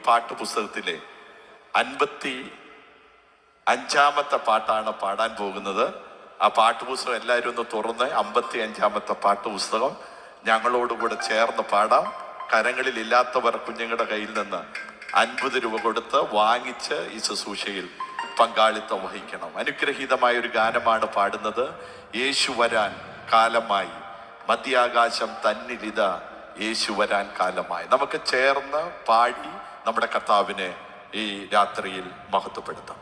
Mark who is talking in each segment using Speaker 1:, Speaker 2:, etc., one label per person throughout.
Speaker 1: പാട്ട് പുസ്തകത്തിലെ 55-ാമത്തെ പാട്ടാണ് പാടാൻ പോകുന്നത്. ആ പാട്ടുപുസ്തകം എല്ലാവരും ഒന്ന് തുറന്ന് 55-ാമത്തെ പാട്ടുപുസ്തകം ഞങ്ങളോടുകൂടെ ചേർന്ന് പാടാം. കരങ്ങളിലില്ലാത്തവർ കുഞ്ഞുങ്ങളുടെ കയ്യിൽ നിന്ന് 50 രൂപ കൊടുത്ത് വാങ്ങിച്ച് ഈ ശുശ്രൂഷയിൽ പങ്കാളിത്തം വഹിക്കണം. അനുഗ്രഹീതമായ ഒരു ഗാനമാണ് പാടുന്നത്. യേശു വരാൻ കാലമായി, മധ്യാകാശം തന്നിലിത യേശു വരാൻ കാലമായി. നമുക്ക് ചേർന്ന് പാടി നമ്മുടെ കർത്താവിനെ ഈ രാത്രിയിൽ മഹത്വപ്പെടുത്താം.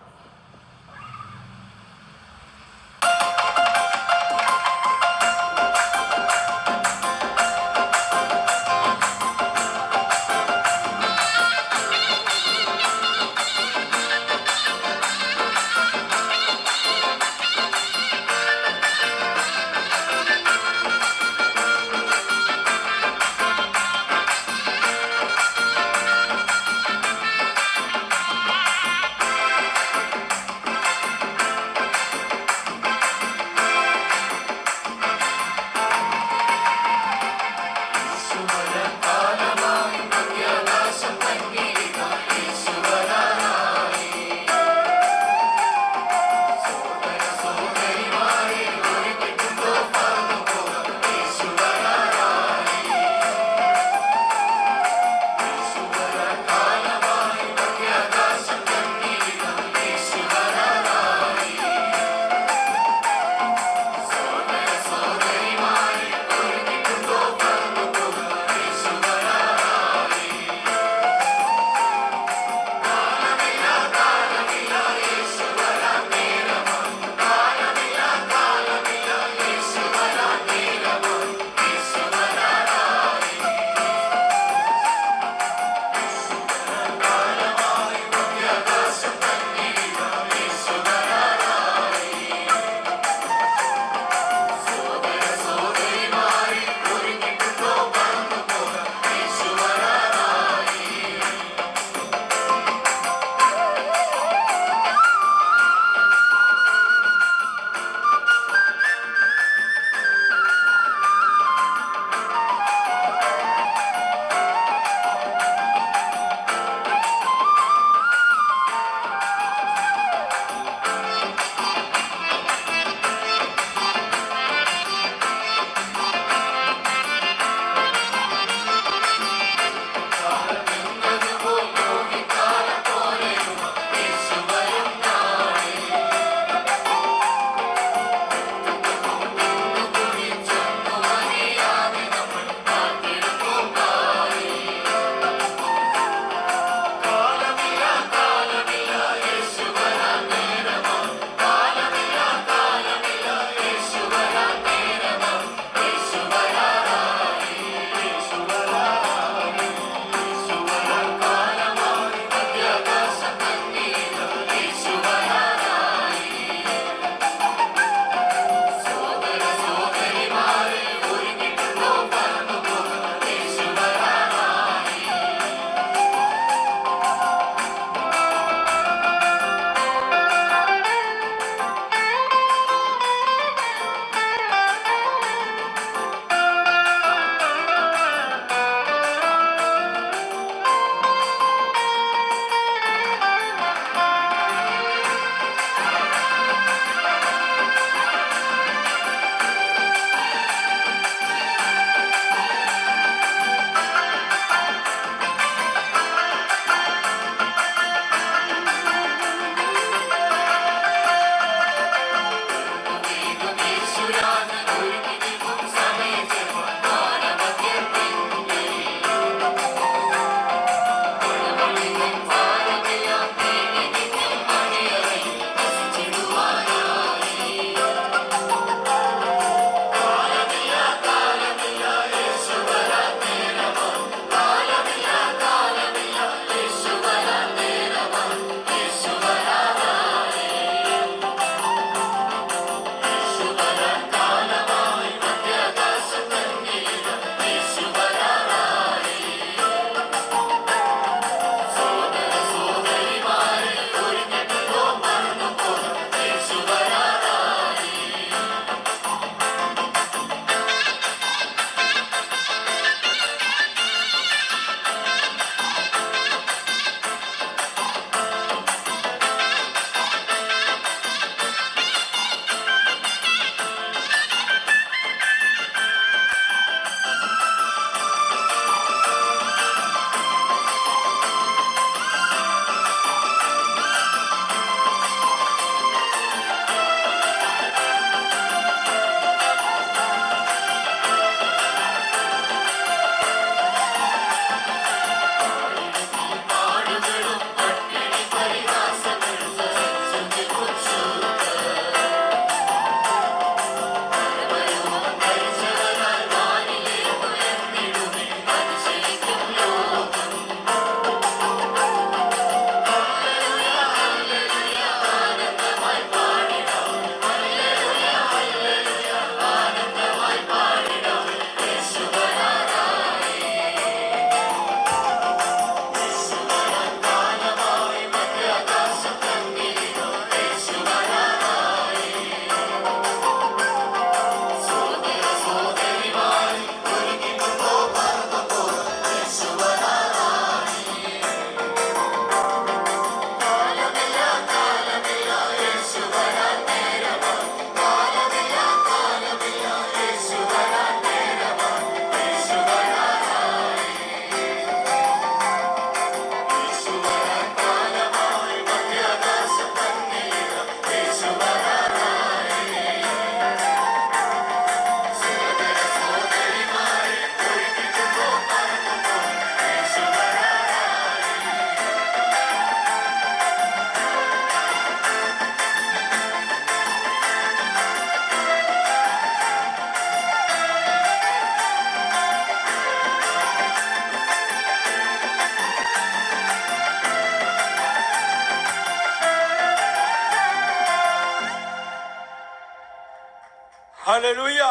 Speaker 2: ഹല്ലേലൂയ.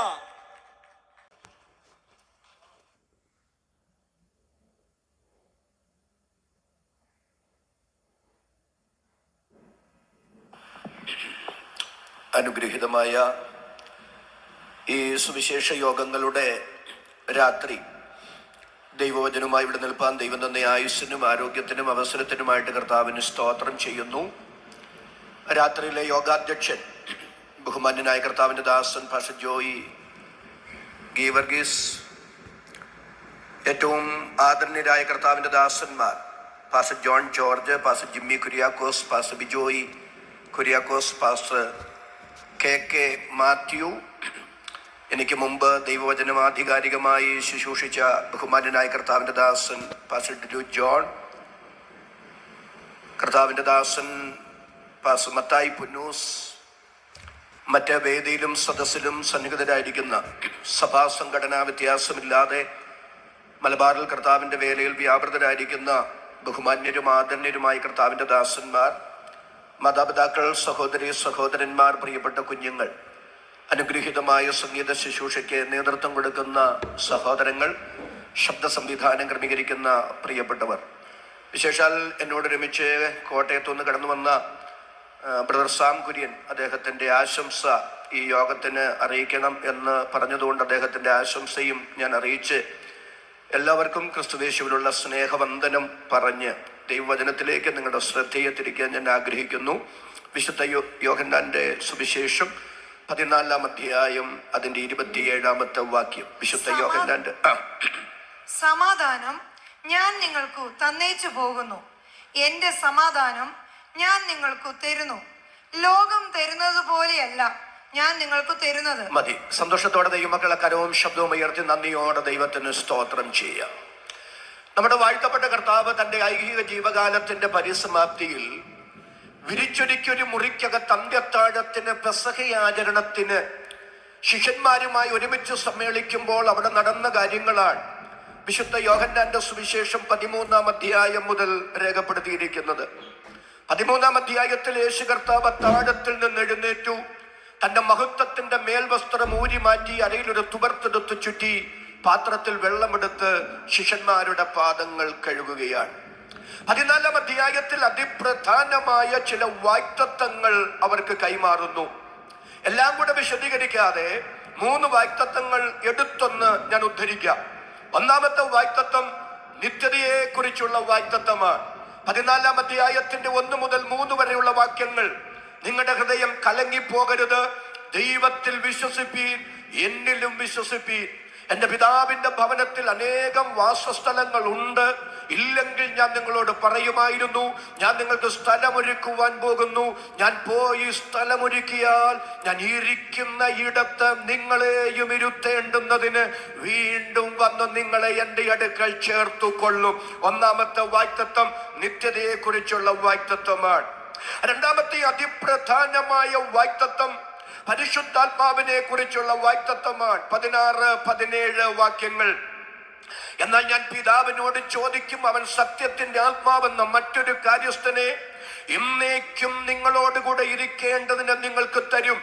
Speaker 3: അനുഗ്രഹീതമായ ഈ സുവിശേഷ യോഗങ്ങളുടെ രാത്രി ദൈവവചനവുമായി ഇവിടെ നിൽപ്പാൻ ദൈവം തന്ന ആയുസ്സിനും ആരോഗ്യത്തിനും അവസരത്തിനുമായിട്ട് കർത്താവിന് സ്തോത്രം ചെയ്യുന്നു. രാത്രിയിലെ യോഗാധ്യക്ഷൻ ബഹുമാന്യനായ കർത്താവിൻ്റെ ദാസൻ പാസ്റ്റർ ജോയി ഗീവർഗീസ്, ഏറ്റവും ആദരണീയരായ കർത്താവിൻ്റെ ദാസന്മാർ pastor John George, pastor Jimmy Kuriakose, pastor Bijoy Kuriakose, pastor KK Mathew, എനിക്ക് മുമ്പ് ദൈവവചനം ആധികാരികമായി ശുശ്രൂഷിച്ച ബഹുമാന്യനായ കർത്താവിൻ്റെ ദാസൻ പാസ്റ്റർ ഡിലു ജോൺ, കർത്താവിൻ്റെ ദാസൻ പാസ്റ്റർ മത്തായി പുന്നൂസ്, മറ്റ് വേദിയിലും സദസ്സിലും സന്നിഹിതരായിരിക്കുന്ന സഭാ സംഘടനാ വ്യത്യാസമില്ലാതെ മലബാറിൽ കർത്താവിൻ്റെ വേലയിൽ വ്യാപൃതരായിരിക്കുന്ന ബഹുമാന്യരും ആദരണീയരുമായ കർത്താവിൻ്റെ ദാസന്മാർ, മാതാപിതാക്കൾ, സഹോദരി സഹോദരന്മാർ, പ്രിയപ്പെട്ട കുഞ്ഞുങ്ങൾ, അനുഗ്രഹീതമായ സംഗീത ശുശ്രൂഷയ്ക്ക് നേതൃത്വം കൊടുക്കുന്ന സഹോദരങ്ങൾ, ശബ്ദ സംവിധാനം ക്രമീകരിക്കുന്ന പ്രിയപ്പെട്ടവർ, വിശേഷാൽ എന്നോടൊരുമിച്ച് കോട്ടയത്തുനിന്ന് കടന്നു വന്ന ബ്രദർ സാം കുര്യൻ, അദ്ദേഹത്തിൻ്റെ ആശംസ ഈ യോഗത്തിന് അറിയിക്കണം എന്ന് പറഞ്ഞതുകൊണ്ട് അദ്ദേഹത്തിൻ്റെ ആശംസയും ഞാൻ അറിയിച്ച് എല്ലാവർക്കും ക്രിസ്തുയേശുവിലുള്ള സ്നേഹവന്ദനം പറഞ്ഞ് ദൈവവചനത്തിലേക്ക് നിങ്ങളുടെ ശ്രദ്ധയെ തിരിക്കാൻ ഞാൻ ആഗ്രഹിക്കുന്നു. വിശുദ്ധ യോഹന്നാന്റെ സുവിശേഷം 14-ാം അധ്യായം അതിന്റെ 27-ാമത്തെ വാക്യം. വിശുദ്ധ യോഹന്നാന്റെ
Speaker 4: സമാധാനം ഞാൻ നിങ്ങൾക്ക് തന്നേച്ചു പോകുന്നു, എന്റെ സമാധാനം ഞാൻ നിങ്ങൾക്ക് തരുന്നു, ലോകം തരുന്നത് പോലെയല്ല ഞാൻ നിങ്ങൾക്ക് തരുന്നത്.
Speaker 3: മതി. സന്തോഷത്തോടെ ദൈവമക്കളെ കരവും ശബ്ദവും ഉയർത്തി നന്ദിയോടെ ദൈവത്തിന് സ്തോത്രം ചെയ്യാം. നമ്മുടെ വാഴ്ത്തപ്പെട്ട കർത്താവ് തന്റെ ഐഹിക ജീവകാലത്തിന്റെ പരിസമാപ്തിയിൽ വിരിച്ചൊരുക്കിയൊരു മുറിക്കകത്ത് അന്ത്യത്താഴത്തിന് പെസഹയാചരണത്തിന് ശിഷ്യന്മാരുമായി ഒരുമിച്ച് സമ്മേളിക്കുമ്പോൾ അവിടെ നടന്ന കാര്യങ്ങളാണ് വിശുദ്ധ യോഹന്നാന്റെ സുവിശേഷം 13-ാം അധ്യായം മുതൽ രേഖപ്പെടുത്തിയിരിക്കുന്നത്. 13-ാം അധ്യായത്തിൽ യേശു കർത്താവ് അത്താഴത്തിൽ നിന്ന് എഴുന്നേറ്റു, തന്റെ മഹത്വത്തിന്റെ മേൽവസ്ത്രം ഊരി മാറ്റി അരയിലൊരു തുവർത്ത് ചുറ്റി പാത്രത്തിൽ വെള്ളമെടുത്ത് ശിഷ്യന്മാരുടെ പാദങ്ങൾ കഴുകുകയാണ്. 14-ാം അധ്യായത്തിൽ അതിപ്രധാനമായ ചില വാഗ്ദത്തങ്ങൾ അവർക്ക് കൈമാറുന്നു. എല്ലാം കൂടെ വിശദീകരിക്കാതെ 3 വാഗ്ദത്തങ്ങൾ എടുത്തൊന്ന് ഞാൻ ഉദ്ധരിക്കാം. ഒന്നാമത്തെ വാഗ്ദത്തം നിത്യതയെ കുറിച്ചുള്ള വാഗ്ദത്തമാണ്. 14-ാം അധ്യായത്തിന്റെ 1 മുതൽ 3 വരെയുള്ള വാക്യങ്ങൾ, നിങ്ങളുടെ ഹൃദയം കലങ്ങിപ്പോകരുത്, ദൈവത്തിൽ വിശ്വസിപ്പീൻ, എന്നിലും വിശ്വസിപ്പീൻ. എന്റെ പിതാവിന്റെ ഭവനത്തിൽ അനേകം വാസസ്ഥലങ്ങൾ ഉണ്ട്, ഇല്ലെങ്കിൽ ഞാൻ നിങ്ങളോട് പറയുമായിരുന്നു. ഞാൻ നിങ്ങൾക്ക് സ്ഥലമൊരുക്കുവാൻ പോകുന്നു. ഞാൻ പോയി സ്ഥലമൊരുക്കിയാൽ ഞാൻ ഇരിക്കുന്ന ഇടത്ത് നിങ്ങളെയും ഇരുത്തേണ്ടുന്നതിന് വീണ്ടും വന്ന് നിങ്ങളെ എന്റെ അടുക്കൽ ചേർത്തു കൊള്ളും. ഒന്നാമത്തെ വാഗ്ദത്തം നിത്യതയെ കുറിച്ചുള്ള വാഗ്ദത്തമാണ്. രണ്ടാമത്തെ അതിപ്രധാനമായ വാഗ്ദത്തം പരിശുദ്ധാത്മാവിനെ കുറിച്ചുള്ള വാഗ്ദത്തമാണ്. 16-17 വാക്യങ്ങൾ. എന്നാൽ ഞാൻ പിതാവിനോട് ചോദിക്കും, അവൻ സത്യത്തിന്റെ ആത്മാവെന്ന മറ്റൊരു കാര്യസ്ഥനെ ഇന്നേക്കും നിങ്ങളോടുകൂടെ ഇരിക്കേണ്ടതിന് നിങ്ങൾക്ക് തരും.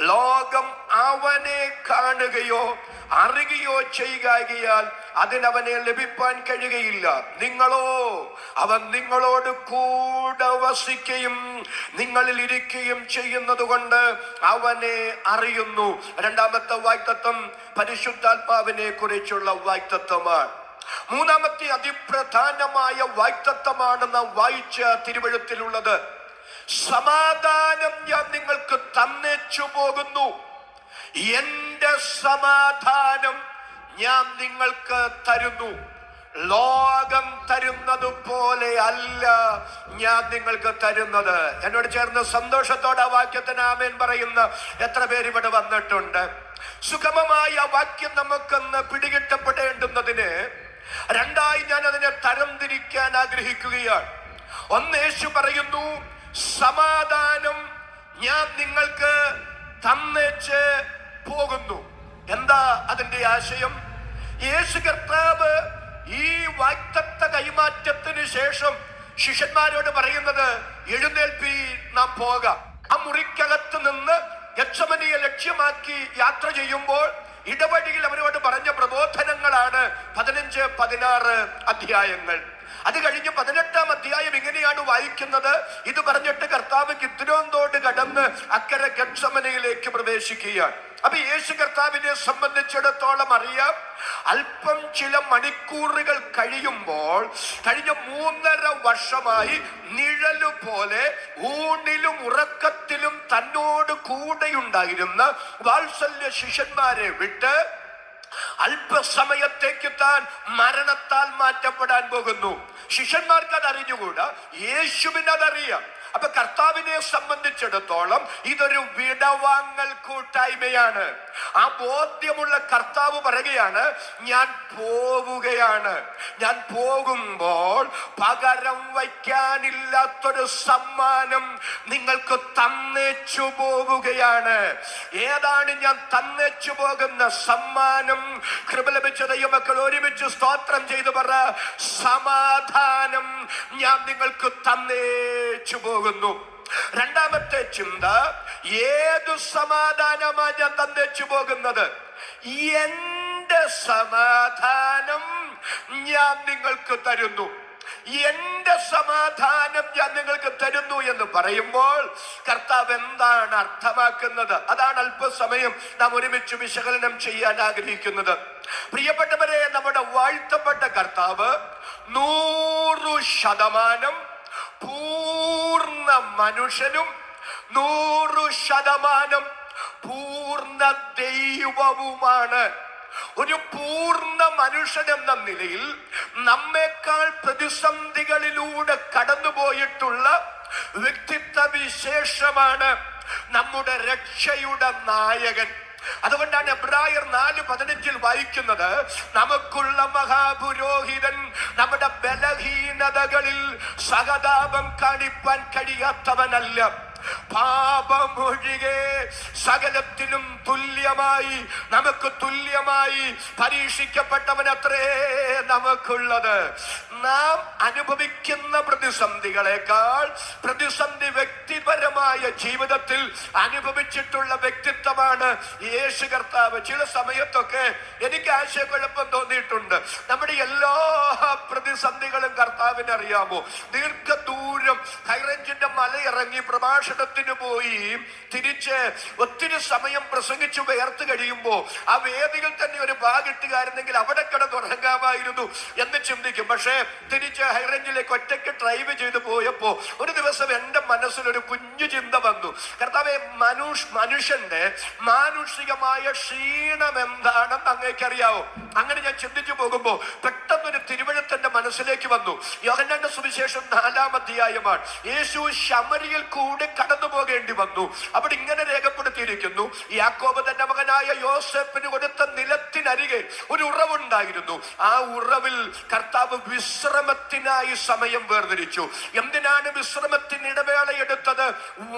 Speaker 3: ലോകം അവനെ കാണുകയോ അറിയുകയോ ചെയ്യുകയാൽ അതിനവനെ ലഭിപ്പാൻ കഴിയുകയില്ല. നിങ്ങളോ അവൻ നിങ്ങളോട് കൂടെ വസിക്കുകയും നിങ്ങളിൽ ഇരിക്കുകയും ചെയ്യുന്നത് കൊണ്ട് അവനെ അറിയുന്നു. രണ്ടാമത്തെ വാഗ്ദത്തം പരിശുദ്ധാത്മാവിനെ കുറിച്ചുള്ള വാഗ്ദത്തമാണ്. മൂന്നാമത്തെ അതിപ്രധാനമായ വാഗ്ദത്തമാണ് നാം വായിച്ച തിരുവെഴുത്തിലുള്ളത്. സമാധാനം ഞാൻ നിങ്ങൾക്ക് തന്നേച്ചു പോകുന്നു, എന്റെ സമാധാനം ഞാൻ നിങ്ങൾക്ക് തരുന്നു. ലോകം തരുന്നത് പോലെ അല്ല ഞാൻ നിങ്ങൾക്ക് തരുന്നത്. എന്നോട് ചേർന്ന് സന്തോഷത്തോടെ വാക്യത്തിന് ആമേൻ പറയുന്ന എത്ര പേര് ഇവിടെ വന്നിട്ടുണ്ട്? സുഗമമായ വാക്യം നമുക്കൊന്ന് പിടികിട്ടപ്പെടേണ്ടുന്നതിന് രണ്ടായി ഞാൻ അതിനെ തരംതിരിക്കാൻ ആഗ്രഹിക്കുകയാണ്. ഒന്ന്, യേശു പറയുന്നു, സമാധാനം ഞാൻ നിങ്ങൾക്ക് തന്നേച്ച് പോകുന്നു. എന്താ അതിന്റെ ആശയം? യേശു കർത്താവ് ഈ വാഗ്ദത്ത കൈമാറ്റത്തിന് ശേഷം ശിഷ്യന്മാരോട് പറയുന്നത്, എഴുന്നേൽപ്പി, നാം പോകാം. ആ മുറിക്കകത്ത് നിന്ന് ഗെത്സമനിയെ ലക്ഷ്യമാക്കി യാത്ര ചെയ്യുമ്പോൾ ഇടവഴിയിൽ അവരോട് പറഞ്ഞ പ്രബോധനങ്ങളാണ് 15-16 അധ്യായങ്ങൾ. അത് കഴിഞ്ഞ് 18-ാം അധ്യായം ഇങ്ങനെയാണ് വായിക്കുന്നത്. ഇത് പറഞ്ഞിട്ട് കർത്താവ് കിദ്രോൻ തോട് കടന്ന് അക്കരെ ഗെത്സമനയിലേക്ക് പ്രവേശിക്കുകയാണ്. അപ്പൊ യേശു കർത്താവിനെ സംബന്ധിച്ചിടത്തോളം അറിയാം, അല്പം ചില മണിക്കൂറുകൾ കഴിയുമ്പോൾ കഴിഞ്ഞ 3.5 വർഷമായി നിഴലു പോലെ ഊണിലും ഉറക്കത്തിലും തന്നോട് കൂടെയുണ്ടായിരുന്ന വാത്സല്യ ശിഷ്യന്മാരെ വിട്ട് അല്പസമയത്തേക്ക് താൻ മരണത്താൽ മാറ്റപ്പെടാൻ പോകുന്നു. ശിഷ്യന്മാർക്ക് അത് അറിഞ്ഞുകൂടാ, യേശുവിന് അതറിയാം. അപ്പൊ കർത്താവിനെ സംബന്ധിച്ചിടത്തോളം ഇതൊരു വിടവാങ്ങൽ കൂട്ടായ്മയാണ്. ആ ബോധ്യമുള്ള കർത്താവ് പറയുകയാണ്, ഞാൻ പോവുകയാണ്. ഞാൻ പോകുമ്പോൾ പകരം വയ്ക്കാനില്ലാത്തൊരു സമ്മാനം നിങ്ങൾക്ക് തന്നേച്ചു പോവുകയാണ്. ഏതാണ് ഞാൻ തന്നേച്ചു പോകുന്ന സമ്മാനം? കൃപ ലഭിച്ച ദൈവമക്കൾ ഒരുമിച്ച് സ്തോത്രം ചെയ്തു പറ, സമാധാനം ഞാൻ നിങ്ങൾക്ക് തന്നേച്ചു പോകുന്നു. രണ്ടാമത്തെ ചിന്ത, ഏതു സമാധാനമാണ് ഞാൻ തന്നേച്ചു പോകുന്നത്? എന്റെ സമാധാനം ഞാൻ നിങ്ങൾക്ക് തരുന്നു. എന്റെ സമാധാനം ഞാൻ നിങ്ങൾക്ക് തരുന്നു എന്ന് പറയുമ്പോൾ കർത്താവ് എന്താണ് അർത്ഥമാക്കുന്നത്? അതാണ് അല്പസമയം നാം ഒരുമിച്ച് വിശകലനം ചെയ്യാൻ ആഗ്രഹിക്കുന്നത്. പ്രിയപ്പെട്ടവരെ, നമ്മുടെ വാഴ്ത്തപ്പെട്ട കർത്താവ് 100% പൂർണ്ണ മനുഷ്യനും 100% പൂർണ്ണ ദൈവവുമാണ്. ഒരു പൂർണ്ണ മനുഷ്യൻ എന്ന നിലയിൽ നമ്മേക്കാൾ പ്രതിസന്ധികളിലൂടെ കടന്നുപോയിട്ടുള്ള വ്യക്തിത്വ വിശേഷമാണ് നമ്മുടെ രക്ഷയുടെ നായകൻ. അതുകൊണ്ടാണ് എബ്രായർ 4:15 വായിക്കുന്നത്, നമുക്കുള്ള മഹാപുരോഹിതൻ നമ്മുടെ ബലഹീനതകളിൽ സഹതാപം കാണിപ്പാൻ കഴിയാത്തവനല്ല, പാപമൊഴികെ സകലത്തിലും തുല്യമായി നമുക്ക് തുല്യമായി പരീക്ഷിക്കപ്പെട്ടവനത്രേ നമുക്കുള്ളത്. നാം അനുഭവിക്കുന്ന പ്രതിസന്ധികളെക്കാൾ പ്രതിസന്ധി വ്യക്തിപരമായ ജീവിതത്തിൽ അനുഭവിച്ചിട്ടുള്ള വ്യക്തിത്വമാണ് യേശു കർത്താവ്. ചില സമയത്തൊക്കെ എനിക്ക് ആശയക്കുഴപ്പം തോന്നിയിട്ടുണ്ട്. നമ്മുടെ എല്ലാ പ്രതിസന്ധികളും കർത്താവിന് അറിയാമോ? ദീർഘദൂരം ഹൈറേഞ്ചിന്റെ മലയിറങ്ങി പ്രഭാഷണത്തിന് പോയി തിരിച്ച് ഒത്തിരി സമയം പ്രസംഗിച്ചു വേർത്ത് കഴിയുമ്പോൾ ആ വേദിയിൽ തന്നെ ഒരു ഭാഗിട്ടുകാരുന്നെങ്കിൽ അവിടെ കിടന്നുറങ്ങാമായിരുന്നു എന്ന് ചിന്തിക്കും. പക്ഷേ തിരിച്ച് ഹൈറേഞ്ചിലേക്ക് ഒറ്റയ്ക്ക് ഡ്രൈവ് ചെയ്തു പോയപ്പോ ഒരു ദിവസം എന്റെ മനസ്സിലൊരു കുഞ്ഞു ചിന്ത വന്നു. കർത്താവേ, മനുഷ്യന്റെ മാനുഷികമായ ക്ഷീണം എന്താണെന്ന് അങ്ങേക്കറിയാവോ? അങ്ങനെ ഞാൻ ചിന്തിച്ചു പോകുമ്പോ പെട്ടെന്നൊരു തിരുവഴുത്ത് മനസ്സിലേക്ക് വന്നു. യോഹന്നാന്റെ സുവിശേഷം 4-ാം അധ്യായമാണ്. യേശു ശമരിയിൽ കൂടി കടന്നു പോകേണ്ടി വന്നു. അവിടെ ഇങ്ങനെ രേഖപ്പെടുത്തിയിരിക്കുന്നു, യാക്കോബ് തന്റെ മകനായ യോസേപ്പിന് കൊടുത്ത നിലത്തിനരികെ ഒരു ഉറവുണ്ടായിരുന്നു. ആ ഉറവിൽ കർത്താവ് വിശ്രമത്തിനായി സമയം വേർതിരിച്ചു. എന്തിനാണ് വിശ്രമത്തിന് ഇടവേള എടുത്തത്?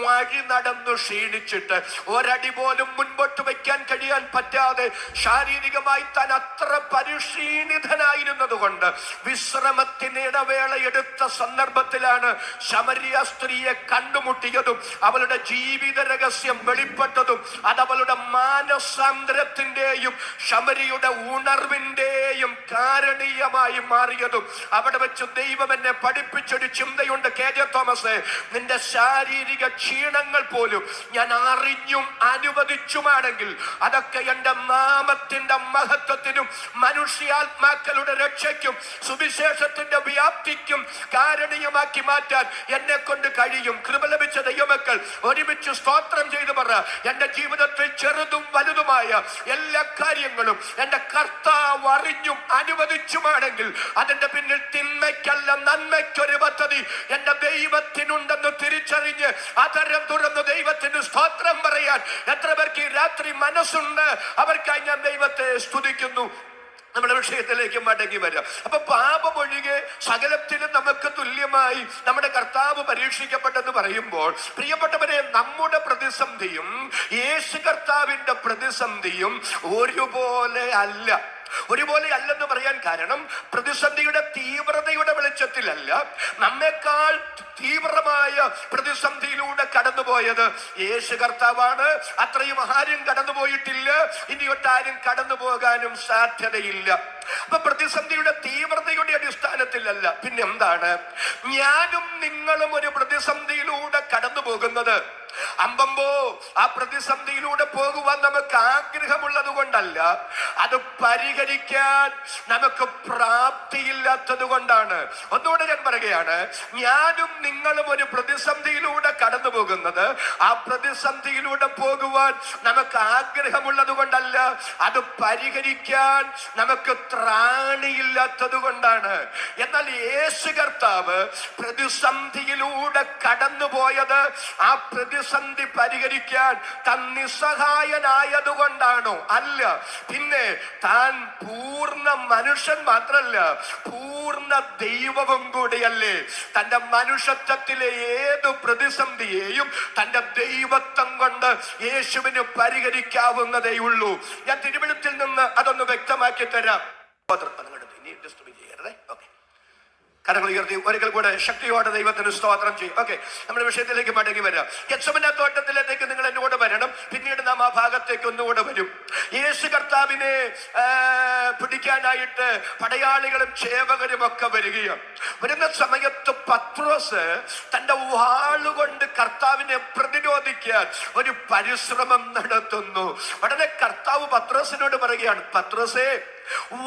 Speaker 3: വഴി നടന്നു ക്ഷീണിച്ചിട്ട് ഒരടി പോലും മുൻപോട്ട് വയ്ക്കാൻ കഴിയാൻ പറ്റാതെ ശാരീരികമായി താൻ അത്ര പരിക്ഷീണിതനായിരുന്നത് കൊണ്ട് വിശ്രമത്തിന് ഇടവേള എടുത്ത സന്ദർഭത്തിലാണ് ശമരിയ സ്ത്രീയെ കണ്ടുമുട്ടിയതും അവളുടെ ജീവിത രഹസ്യം വെളിപ്പെട്ടതും അത് അവളുടെ മാനസാന്തരത്തിന്റെയും ശമരിയുടെ ഉണർവിന്റെയും കാരണീയമായി മാറിയതും. അവിടെ വെച്ച് ദൈവം എന്നെ പഠിപ്പിച്ചൊരു ചിന്തയുണ്ട്, KJ തോമസേ, നിന്റെ ശാരീരിക ക്ഷീണങ്ങൾ പോലും ഞാൻ അറിഞ്ഞും അനുവദിച്ചുമാണെങ്കിൽ അതൊക്കെ എന്റെ നാമത്തിന്റെ മഹത്വത്തിനും മനുഷ്യാത്മാക്കളുടെ രക്ഷയ്ക്കും സുവിശേഷത്തിന്റെ വ്യാപ്തിക്കും കാരണീയമാക്കി മാറ്റാൻ എന്നെ കൊണ്ട് കഴിയും. കൃപ ലഭിച്ച ദൈവമക്കൾ ഒരുമിച്ച് സ്തോത്രം ചെയ്തു പറ, എന്റെ ജീവിതത്തിൽ ചെറുതും വലുതുമായ എല്ലാ കാര്യങ്ങളും എന്റെ കർത്താവ് അറിഞ്ഞും അനുവദിച്ചുമാണെങ്കിൽ അതിന്റെ പിന്നിൽ തിന്മയ്ക്കല്ല നന്മയ്ക്കൊരു പദ്ധതി എന്റെ ദൈവത്തിനുണ്ടെന്ന് തിരിച്ചറിഞ്ഞ് അതരം തുറന്ന് ദൈവത്തിന് സ്തോത്രം പറയാൻ എത്ര പേർക്ക് ഈ രാത്രി മനസ്സുണ്ട്? അവർക്കായി ഞാൻ ദൈവത്തെ സ്തുതിക്കുന്നു. നമ്മുടെ വിഷയത്തിലേക്ക് മടങ്ങി വരാം. അപ്പൊ പാപമൊഴികെ സകലത്തിലും നമുക്ക് തുല്യമായി നമ്മുടെ കർത്താവ് പരീക്ഷിക്കപ്പെട്ടെന്ന് പറയുമ്പോൾ പ്രിയപ്പെട്ടവരെ, നമ്മുടെ പ്രതിസന്ധിയും യേശു കർത്താവിന്റെ പ്രതിസന്ധിയും ഒരുപോലെ അല്ല. ഒരുപോലെ അല്ലെന്ന് പറയാൻ കാരണം പ്രതിസന്ധിയുടെ തീവ്രതയുടെ വെളിച്ചത്തിലല്ല, നമ്മെക്കാൾ തീവ്രമായ പ്രതിസന്ധിയിലൂടെ കടന്നുപോയത് യേശു കർത്താവാണ്. അത്രയും ആരും കടന്നുപോയിട്ടില്ല, ഇനിയൊട്ടാരും കടന്നു പോകാനും സാധ്യതയില്ല. അപ്പൊ പ്രതിസന്ധിയുടെ തീവ്രതയുടെ അടിസ്ഥാനത്തിലല്ല, പിന്നെ എന്താണ്? ഞാനും നിങ്ങളും ഒരു പ്രതിസന്ധിയിലൂടെ കടന്നു പോകുന്നത് അമ്പമ്പോ ആ പ്രതിസന്ധിയിലൂടെ പോകുവാൻ നമുക്ക് ആഗ്രഹമുള്ളത് കൊണ്ടല്ല, അത് പരിഹരിക്കാൻ നമുക്ക് പ്രാപ്തിയില്ലാത്തത് കൊണ്ടാണ്. ഒന്നുകൂടെ ഞാൻ പറയുകയാണ്, ഞാനും നിങ്ങളും ഒരു പ്രതിസന്ധിയിലൂടെ കടന്നു പോകുന്നത് ആ പ്രതിസന്ധിയിലൂടെ പോകുവാൻ നമുക്ക് ആഗ്രഹമുള്ളത് കൊണ്ടല്ല, അത് പരിഹരിക്കാൻ നമുക്ക് ത്രാണിയില്ലാത്തത് കൊണ്ടാണ്. എന്നാൽ യേശു കർത്താവ് പ്രതിസന്ധിയിലൂടെ കടന്നുപോയത് ആ പ്രതിസന്ധി പരിഹരിക്കാൻ താൻ നിസ്സഹായനായതുകൊണ്ടാണോ? അല്ല. പിന്നെ താൻ പൂർണ്ണ മനുഷ്യൻ മാത്രല്ല, പൂർണ്ണ ദൈവവും കൂടിയല്ലേ. തന്റെ മനുഷ്യത്വത്തിലെ ഏതു പ്രതിസന്ധിയെയും തന്റെ ദൈവത്വം കൊണ്ട് യേശുവിന് പരിഹരിക്കാവുന്നതേ ഉള്ളൂ. ഞാൻ തിരുവഴുത്തിൽ നിന്ന് അതൊന്ന് വ്യക്തമാക്കി തരാം. കരങ്ങൾ ഉയർത്തി ഒരിക്കൽ കൂടെ ശക്തിയോടെ ദൈവത്തിന് സ്തോത്രം ചെയ്യും. ഓക്കെ, നമ്മുടെ വിഷയത്തിലേക്ക് മടങ്ങി വരാം. ഗെത്സമനെ തോട്ടത്തിലേക്ക് നിങ്ങൾ എന്നോട് വരണം. പിന്നീട് നാം ആ ഭാഗത്തേക്ക് ഒന്നുകൂടെ വരും. യേശു കർത്താവിനെ പിടിക്കാനായിട്ട് പടയാളികളും സേവകരും ഒക്കെ വരികയാണ്. വരുന്ന സമയത്ത് പത്രോസ് തന്റെ വാളുകൊണ്ട് കർത്താവിനെ പ്രതിരോധിക്കാൻ ഒരു പരിശ്രമം നടത്തുന്നു. ഉടനെ കർത്താവ് പത്രോസിനോട് പറയുകയാണ്, പത്രോസേ,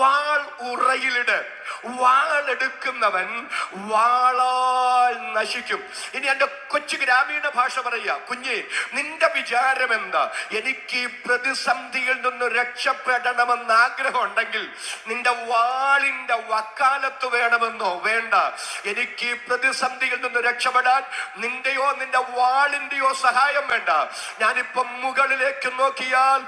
Speaker 3: വാൾ ഉറയിലിട്, വാളെടുക്കുന്നവൻ വാളാൽ നശിക്കും. ഇനി എന്റെ കൊച്ചു ഗ്രാമീണ ഭാഷ പറയാ, കുഞ്ഞെ, നിന്റെ വിചാരം എന്താ? എനിക്ക് ഈ പ്രതിസന്ധിയിൽ നിന്ന് രക്ഷപ്പെടണമെന്ന് ആഗ്രഹം ഉണ്ടെങ്കിൽ നിന്റെ വാളിന്റെ വക്കാലത്ത് വേണമെന്നോ? വേണ്ട. എനിക്ക് ഈ പ്രതിസന്ധിയിൽ നിന്ന് രക്ഷപ്പെടാൻ നിന്റെയോ നിന്റെ വാളിന്റെയോ സഹായം വേണ്ട. ഞാനിപ്പം മുകളിലേക്ക് നോക്കിയാൽ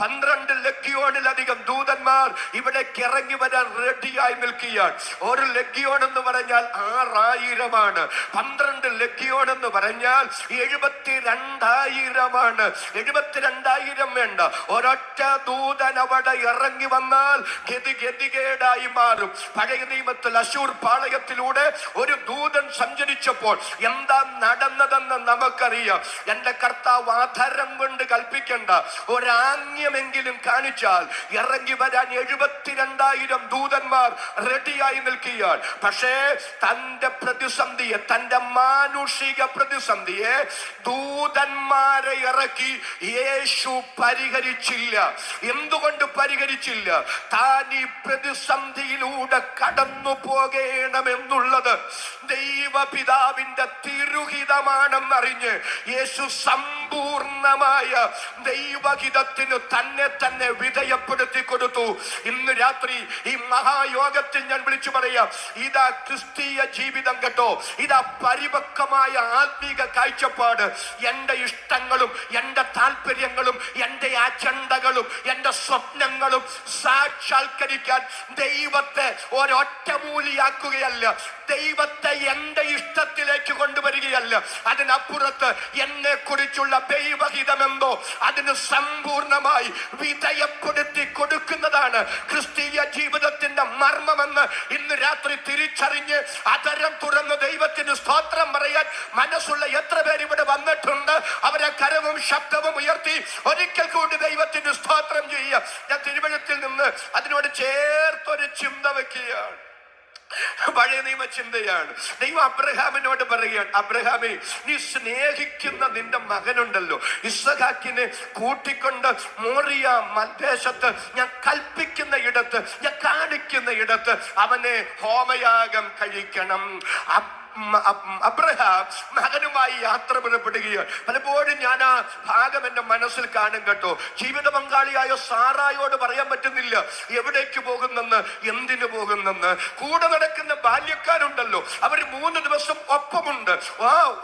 Speaker 3: 12 ലഗ്യോണിലധികം ദൂതന്മാർ ഇവിടേക്ക് ഇറങ്ങി വരാൻ റെഡിയായി നിൽക്കുകയാണ്. ഒരു ലഗ്യോൺ എന്ന് പറഞ്ഞാൽ 6000 12 ലഗ്യോൺ എന്ന് പറഞ്ഞാൽ 72,000. 72,000 വേണ്ട, ഒരൊറ്റ ദൂതൻ അവിടെ ഇറങ്ങി വന്നാൽ ഗതികേടായി മാറും. പഴയ നിയമത്തിൽ അശൂർ പാളയത്തിലൂടെ ഒരു ദൂതൻ സഞ്ചരിച്ചപ്പോൾ എന്താ നടന്നതെന്ന് നമുക്കറിയാം. എന്റെ കർത്താവ് ആധാരം കൊണ്ട് കൽപ്പിക്കേണ്ട, ഒരാംഗ്യമെങ്കിലും കാണിച്ചാൽ ഇറങ്ങി വരാൻ 72,000 ദൂതന്മാർ റെഡിയായി നിൽക്കുകയാണ്. പക്ഷേ തന്റെ പ്രതിസന്ധിയെ, തന്റെ മാനുഷിക പ്രതിസന്ധിയെ ദൂതന്മാരെ ഇറക്കി യേശു പരിഹരിച്ചില്ല. എന്തുകൊണ്ട് പരിഹരിച്ചില്ല? താൻ ഈ പ്രതിസന്ധിയിലൂടെ കടന്നു പോകണമെന്നുള്ളത് ദൈവപിതാവിന്റെ തിരുഹിതമാണെന്നറിഞ്ഞ് യേശു സമ്പൂർണമായ ദൈവഹിതത്തിന് തന്നെ വിധേയപ്പെടുത്തി കൊടുത്തു. ഇന്ന് രാത്രി ഈ മഹായോഗത്തിൽ ഞാൻ വിളിച്ചു പറയാം, ഇതാ ക്രിസ്തീയ ജീവിതം കേട്ടോ. ഇതാ പരിപക്വമായ ആത്മീക കാഴ്ചപ്പാട്. എന്റെ ഇഷ്ടങ്ങളും എന്റെ താല്പര്യങ്ങളും എന്റെ അജണ്ടകളും എന്റെ സ്വപ്നങ്ങളും സാക്ഷാത്കരിക്കാൻ ദൈവത്തെ ഒരൊറ്റമൂലിയാക്കുകയല്ല, ദൈവത്തെ എന്റെ ഇഷ്ടത്തിലേക്ക് കൊണ്ടുവരികയല്ല. അതിനപ്പുറത്ത് എന്നെ കുറിച്ചുള്ള ദൈവഹിതമെന്തോ അതിന് സമ്പൂർണമായി വിധേയപ്പെടുത്തി കൊടുക്കുന്നതാണ് ക്രിസ്തീയ ജീവിതത്തിന്റെ മർമ്മമെന്ന് ഇന്ന് രാത്രി തിരിച്ചറിഞ്ഞ് അതരം തുറന്ന് ദൈവത്തിന് സ്തോത്രം പറയാൻ മനസ്സുള്ള എത്ര പേര് ഇവിടെ വന്നിട്ടുണ്ട്? അവരെ കരവും ശബ്ദവും ഉയർത്തി ഒരിക്കൽ കൂടി ദൈവത്തിന് സ്തോത്രം ചെയ്യുക. ഞാൻ തിരുവഴുത്തിൽ നിന്ന് അതിനോട് ചേർത്തൊരു ചിന്ത വെക്കുകയാണ്. പഴയ നിയമ ചിന്തയാണ്. ദൈവം അബ്രഹാമിനോട് പറയുകയാണ്, അബ്രഹാമേ, നീ സ്നേഹിക്കുന്ന നിന്റെ മകനുണ്ടല്ലോ ഇസ്ഹാക്കിനെ കൂട്ടിക്കൊണ്ട് മോറിയ മൽദേശത്ത് ഞാൻ കൽപ്പിക്കുന്ന ഇടത്ത്, ഞാൻ കാണിക്കുന്ന ഇടത്ത് അവനെ ഹോമയാഗം കഴിക്കണം. അബ്രഹാം മകനുമായി യാത്ര പുറപ്പെടുകയാണ്. പലപ്പോഴും ഞാൻ ആ ഭാഗം എന്റെ മനസ്സിൽ കാണും കേട്ടോ. ജീവിത പങ്കാളിയായ സാറായോട് പറയാൻ പറ്റുന്നില്ല എവിടേക്ക് പോകുന്നെന്ന്, എന്തിനു പോകുന്നെന്ന്. കൂടെ നടക്കുന്ന ബാല്യക്കാരുണ്ടല്ലോ, അവർ 3 ദിവസം ഒപ്പമുണ്ട്.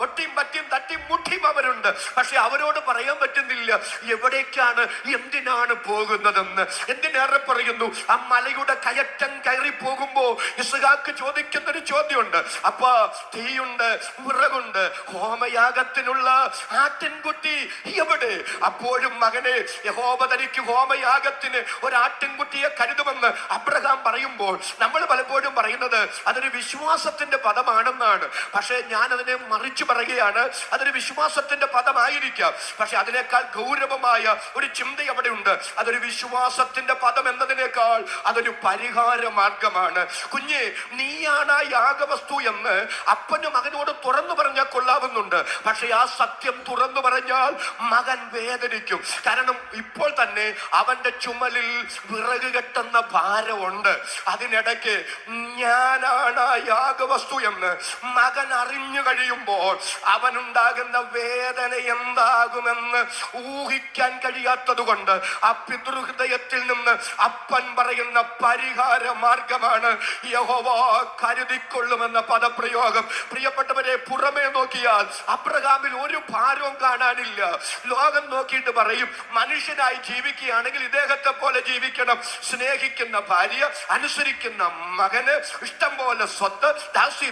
Speaker 3: ഒട്ടിയും പറ്റിയും തട്ടിയും മുട്ടിയും അവരുണ്ട്. പക്ഷെ അവരോട് പറയാൻ പറ്റുന്നില്ല എവിടേക്കാണ്, എന്തിനാണ് പോകുന്നതെന്ന്. എന്തിനേറെ പറയുന്നു, ആ മലയുടെ കയറ്റം കയറി പോകുമ്പോ ഇസ്ഹാക്ക് ചോദിക്കുന്നൊരു ചോദ്യമുണ്ട്. അപ്പൊ തീയുണ്ട്, വിറകുണ്ട്. ഹോമയാഗത്തിനുള്ള ആട്ടിൻകുട്ടി എവിടെ? അപ്പോഴും മകനെ, യഹോവ തനിക്ക് ഹോമയാഗത്തിന് ഒരു ആട്ടിൻകുട്ടിയെ കരുതുമെന്ന് അബ്രഹാം പറയുമ്പോൾ നമ്മൾ പലപ്പോഴും പറയുന്നത് അതൊരു വിശ്വാസത്തിന്റെ പദമാണെന്നാണ്. പക്ഷേ ഞാൻ അതിനെ മറിച്ചു പറയുകയാണ്. അതൊരു വിശ്വാസത്തിന്റെ പദമായിരിക്കാം, പക്ഷെ അതിനേക്കാൾ ഗൗരവമായ ഒരു ചിന്ത അവിടെ ഉണ്ട്. അതൊരു വിശ്വാസത്തിന്റെ പദം എന്നതിനേക്കാൾ അതൊരു പരിഹാര മാർഗമാണ്. കുഞ്ഞെ, നീയാണ് ആ യാഗവസ്തു എന്ന് അപ്പന് മകനോട് തുറന്നു പറഞ്ഞാൽ കൊള്ളാവുന്നുണ്ട്. പക്ഷെ ആ സത്യം തുറന്നു പറഞ്ഞാൽ മകൻ വേദനിക്കും. കാരണം ഇപ്പോൾ തന്നെ അവന്റെ ചുമലിൽ വിറക് കെട്ടുന്ന ഭാരമുണ്ട്. അതിനിടയ്ക്ക് ഞാനാണ് ആ യാഗവസ്തു എന്ന് മകൻ അറിഞ്ഞു കഴിയുമ്പോൾ അവനുണ്ടാകുന്ന വേദന എന്താകുമെന്ന് ഊഹിക്കാൻ കഴിയാത്തത് കൊണ്ട് ആ പിതൃഹൃദയത്തിൽ നിന്ന് അപ്പൻ പറയുന്ന പരിഹാര മാർഗമാണ് യഹോവ കരുതിക്കൊള്ളുമെന്ന പദപ്രയോഗം. പ്രിയപ്പെട്ടവരെ, പുറമേ നോക്കിയാൽ അബ്രഹാമിൽ ഒരു ഭാരവും കാണാനില്ല. ലോകം നോക്കിയിട്ട് പറയും, മനുഷ്യനായി ജീവിക്കുകയാണെങ്കിൽ ഇദ്ദേഹത്തെ പോലെ ജീവിക്കണം. സ്നേഹിക്കുന്ന ഭാര്യ, അനുസരിക്കുന്ന മകന്, ഇഷ്ടം പോലെ സ്വത്ത്,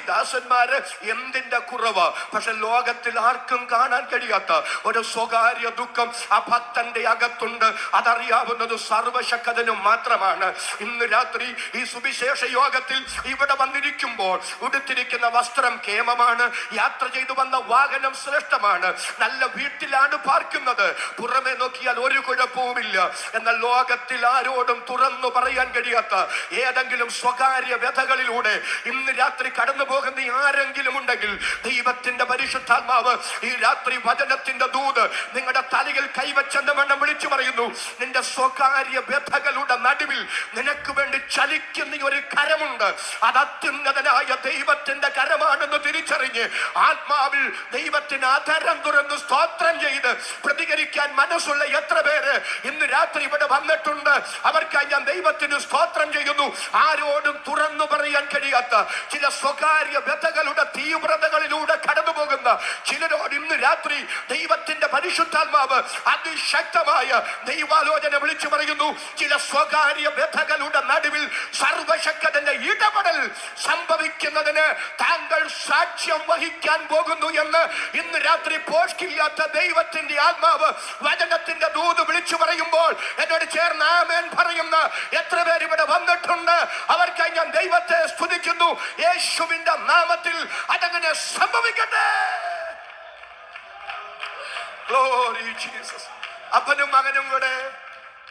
Speaker 3: ദാസന്മാര്, എന്തിന്റെ കുറവ്? പക്ഷെ ലോകത്തിൽ ആർക്കും കാണാൻ കഴിയാത്ത ഒരു സ്വകാര്യ ദുഃഖം ആ ഭക്തന്റെ അകത്തുണ്ട്. അതറിയാവുന്നത് സർവശക്തനും മാത്രമാണ്. ഇന്ന് രാത്രി ഈ സുവിശേഷ യോഗത്തിൽ ഇവിടെ വന്നിരിക്കുമ്പോൾ ഉടുത്തിരിക്കുന്ന വസ്ത്രം കേമമാണ്, യാത്ര ചെയ്തു വന്ന വാഹനം ശ്രേഷ്ഠമാണ്, നല്ല വീട്ടിലാണ് പാർക്കുന്നത്, പുറമെ നോക്കിയാൽ ഒരു കുഴപ്പവുമില്ല. എന്നാൽ ലോകത്തിൽ ആരോടും തുറന്നു പറയാൻ കഴിയാത്ത ഏതെങ്കിലും സ്വകാര്യ വ്യഥകളിലൂടെ ഇന്ന് രാത്രി കടന്നു പോകുന്ന ആരെങ്കിലും ഉണ്ടെങ്കിൽ ദൈവത്തിന്റെ പരിശുദ്ധാത്മാവ് ഈ രാത്രി വചനത്തിന്റെ ദൂത് നിങ്ങളുടെ തലയിൽ കൈവച്ചെന്ന വണ്ണം വിളിച്ചു പറയുന്നു, നിന്റെ സ്വകാര്യ വ്യഥകളുടെ നടുവിൽ നിനക്ക് വേണ്ടി ചലിക്കുന്ന ഒരു കരമുണ്ട്. അത് അത്യുന്നതനായ ദൈവത്തിന്റെ കരമാണെന്ന് തിരിച്ചറിഞ്ഞ് ആത്മാവിൽ ദൈവത്തിന് ആധാരം തുറന്ന് സ്തോത്രം ചെയ്ത് പ്രതികരിക്കാൻ മനസ്സുള്ള എത്ര പേര് ഇന്ന് രാത്രി ഇവിടെ വന്നിട്ടുണ്ട്? അവർക്കായി ഞാൻ ദൈവത്തിന് സ്തോത്രം ചെയ്യുന്നു. ആരോടും തുറന്നു പറയാൻ കഴിയാത്ത ചില സ്വകാര്യ വ്യഥകളുടെ തീവ്രതകളിലൂടെ കടന്നു പോകുന്ന ചിലരോട് ഇന്ന് രാത്രി ദൈവത്തിന്റെ പരിശുദ്ധാത്മാവ് അതിശക്തമായ ദൈവാലോചന വിളിച്ചു പറയുന്നു. ചില സ്വകാര്യ വ്യഥകളുടെ നടുവിൽ സർവശക്തന്റെ ഇടപെടൽ സംഭവിക്കുന്നതിന് താങ്കൾ സാക്ഷ്യം വഹിക്കാൻ പോകുന്നു എന്ന് ഇന്ന് രാത്രി പോഷ്കില്ലാത്ത ദൈവത്തിന്റെ ആത്മാവ് വചനത്തിന്റെ ദൂത് വിളിച്ചു പറയുമ്പോൾ എന്നോട് ചേർന്ന് ആമേൻ പറയുന്ന എത്ര പേർ ഇവിടെ വന്നിട്ടുണ്ട്? അവർക്കായി ഞാൻ ദൈവത്തെ സ്തുതിക്കുന്നു. യേശുവിന്റെ നാമത്തിൽ അതങ്ങനെ സംഭവിക്കട്ടെ. Glory Jesus. അപ്പനും മകനും കൂടെ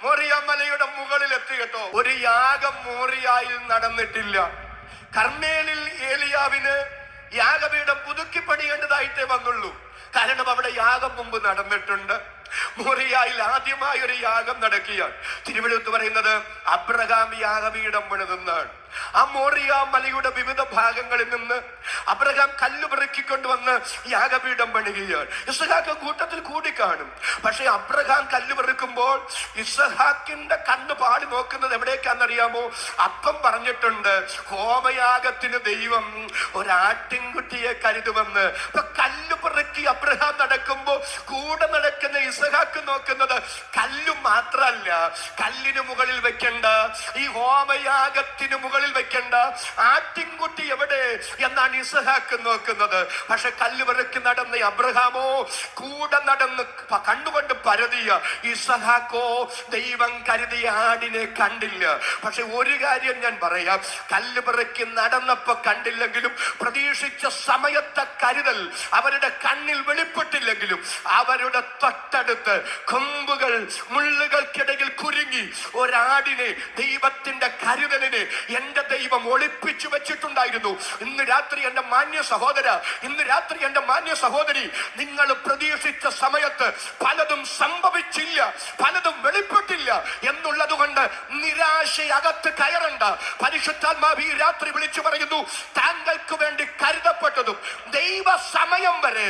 Speaker 3: മോറിയ മലയുടെ മുകളിൽ എത്തി കേട്ടോ. ഒരു യാഗം മോറിയായിൽ നടന്നിട്ടില്ല. കർമ്മേലിൽ ഏലിയാവിന് യാഗപീഠം പുതുക്കി പണിയേണ്ടതായിട്ടേ വന്നുള്ളൂ. കാരണം അവിടെ യാഗം മുമ്പ് നടന്നിട്ടുണ്ട്. മോറിയായിൽ ആദ്യമായി ഒരു യാഗം നടക്കുകയാണ്. തിരുവെഴുത്ത് പറയുന്നത് അബ്രഹാം യാഗപീഠം പണിതെന്നാണ്. ആ മോറിയ മലയുടെ വിവിധ ഭാഗങ്ങളിൽ നിന്ന് അബ്രഹാം കല്ല് പെറുക്കിക്കൊണ്ടുവന്ന് യാഗപീഠം പണിയുകയാണ്. ഇസ്ഹാക്ക് കൂട്ടത്തിൽ കൂടി കാണും. പക്ഷെ അബ്രഹാം കല്ല് പെറുക്കുമ്പോൾ ഇസ്ഹാക്കിന്റെ കണ്ണ് പാടി നോക്കുന്നത് എവിടേക്കാന്നറിയാമോ? അപ്പം പറഞ്ഞിട്ടുണ്ട്, ഹോമയാഗത്തിന് ദൈവം ഒരാട്ടിൻകുട്ടിയെ കരുതുമെന്ന്. അപ്പൊ കല്ല് പെറുക്കി അബ്രഹാം നടക്കുമ്പോ കൂടെ നടക്കുന്ന ഇസ്ഹാക്ക് നോക്കുന്നത് കല്ല് മാത്രല്ല, കല്ലിന് മുകളിൽ വെക്കണ്ട, ഈ ഹോമയാഗത്തിന് മുകളിൽ വെക്കണ്ട ആട്ടിൻകുട്ടി എവിടെ എന്നാണ് ഇസ്ഹാക്ക് നോക്കുന്നത്. പക്ഷെ കല്ല് പെറുക്കി നടന്ന അബ്രഹാമോ കൂടെ നടന്ന് കണ്ണുകൊണ്ട് പരതിയ ഇസ്ഹാക്കോ ദൈവം കരുതിയ ആടിനെ കണ്ടില്ല. പക്ഷെ ഒരു കാര്യം ഞാൻ പറയാം, കല്ല് പെറുക്കി നടന്നപ്പോ കണ്ടില്ലെങ്കിലും പ്രതീക്ഷിച്ച സമയത്തെ കരുതൽ അവരുടെ കണ്ണിൽ വെളിപ്പെട്ടില്ലെങ്കിലും അവരുടെ തൊട്ടടുത്ത് കൊമ്പുകൾ മുള്ളുകൾക്കിടയിൽ കുരുങ്ങി ഒരാടിനെ ദൈവത്തിന്റെ കരുതലിനെ എന്റെ ദൈവം ഒളിപ്പിച്ചു വെച്ചിട്ടുണ്ടായിരുന്നു. ഇന്ന് രാത്രി എന്റെ മാന്യ സഹോദര, ഇന്ന് രാത്രി എന്റെ മാന്യ സഹോദരി, നിങ്ങൾ പ്രതീക്ഷിച്ച സമയത്ത് പലതും സംഭവിച്ചില്ല, പലതും വെളിപ്പെട്ടില്ല എന്നുള്ളത് കൊണ്ട് നിരാശയകത്ത് കയറണ്ട. പരിശുദ്ധാത്മാവ് ഈ രാത്രി വിളിച്ചു പറയുന്നു, താങ്കൾക്ക് വേണ്ടി കരുതപ്പെട്ടതും ദൈവ സമയം വരെ,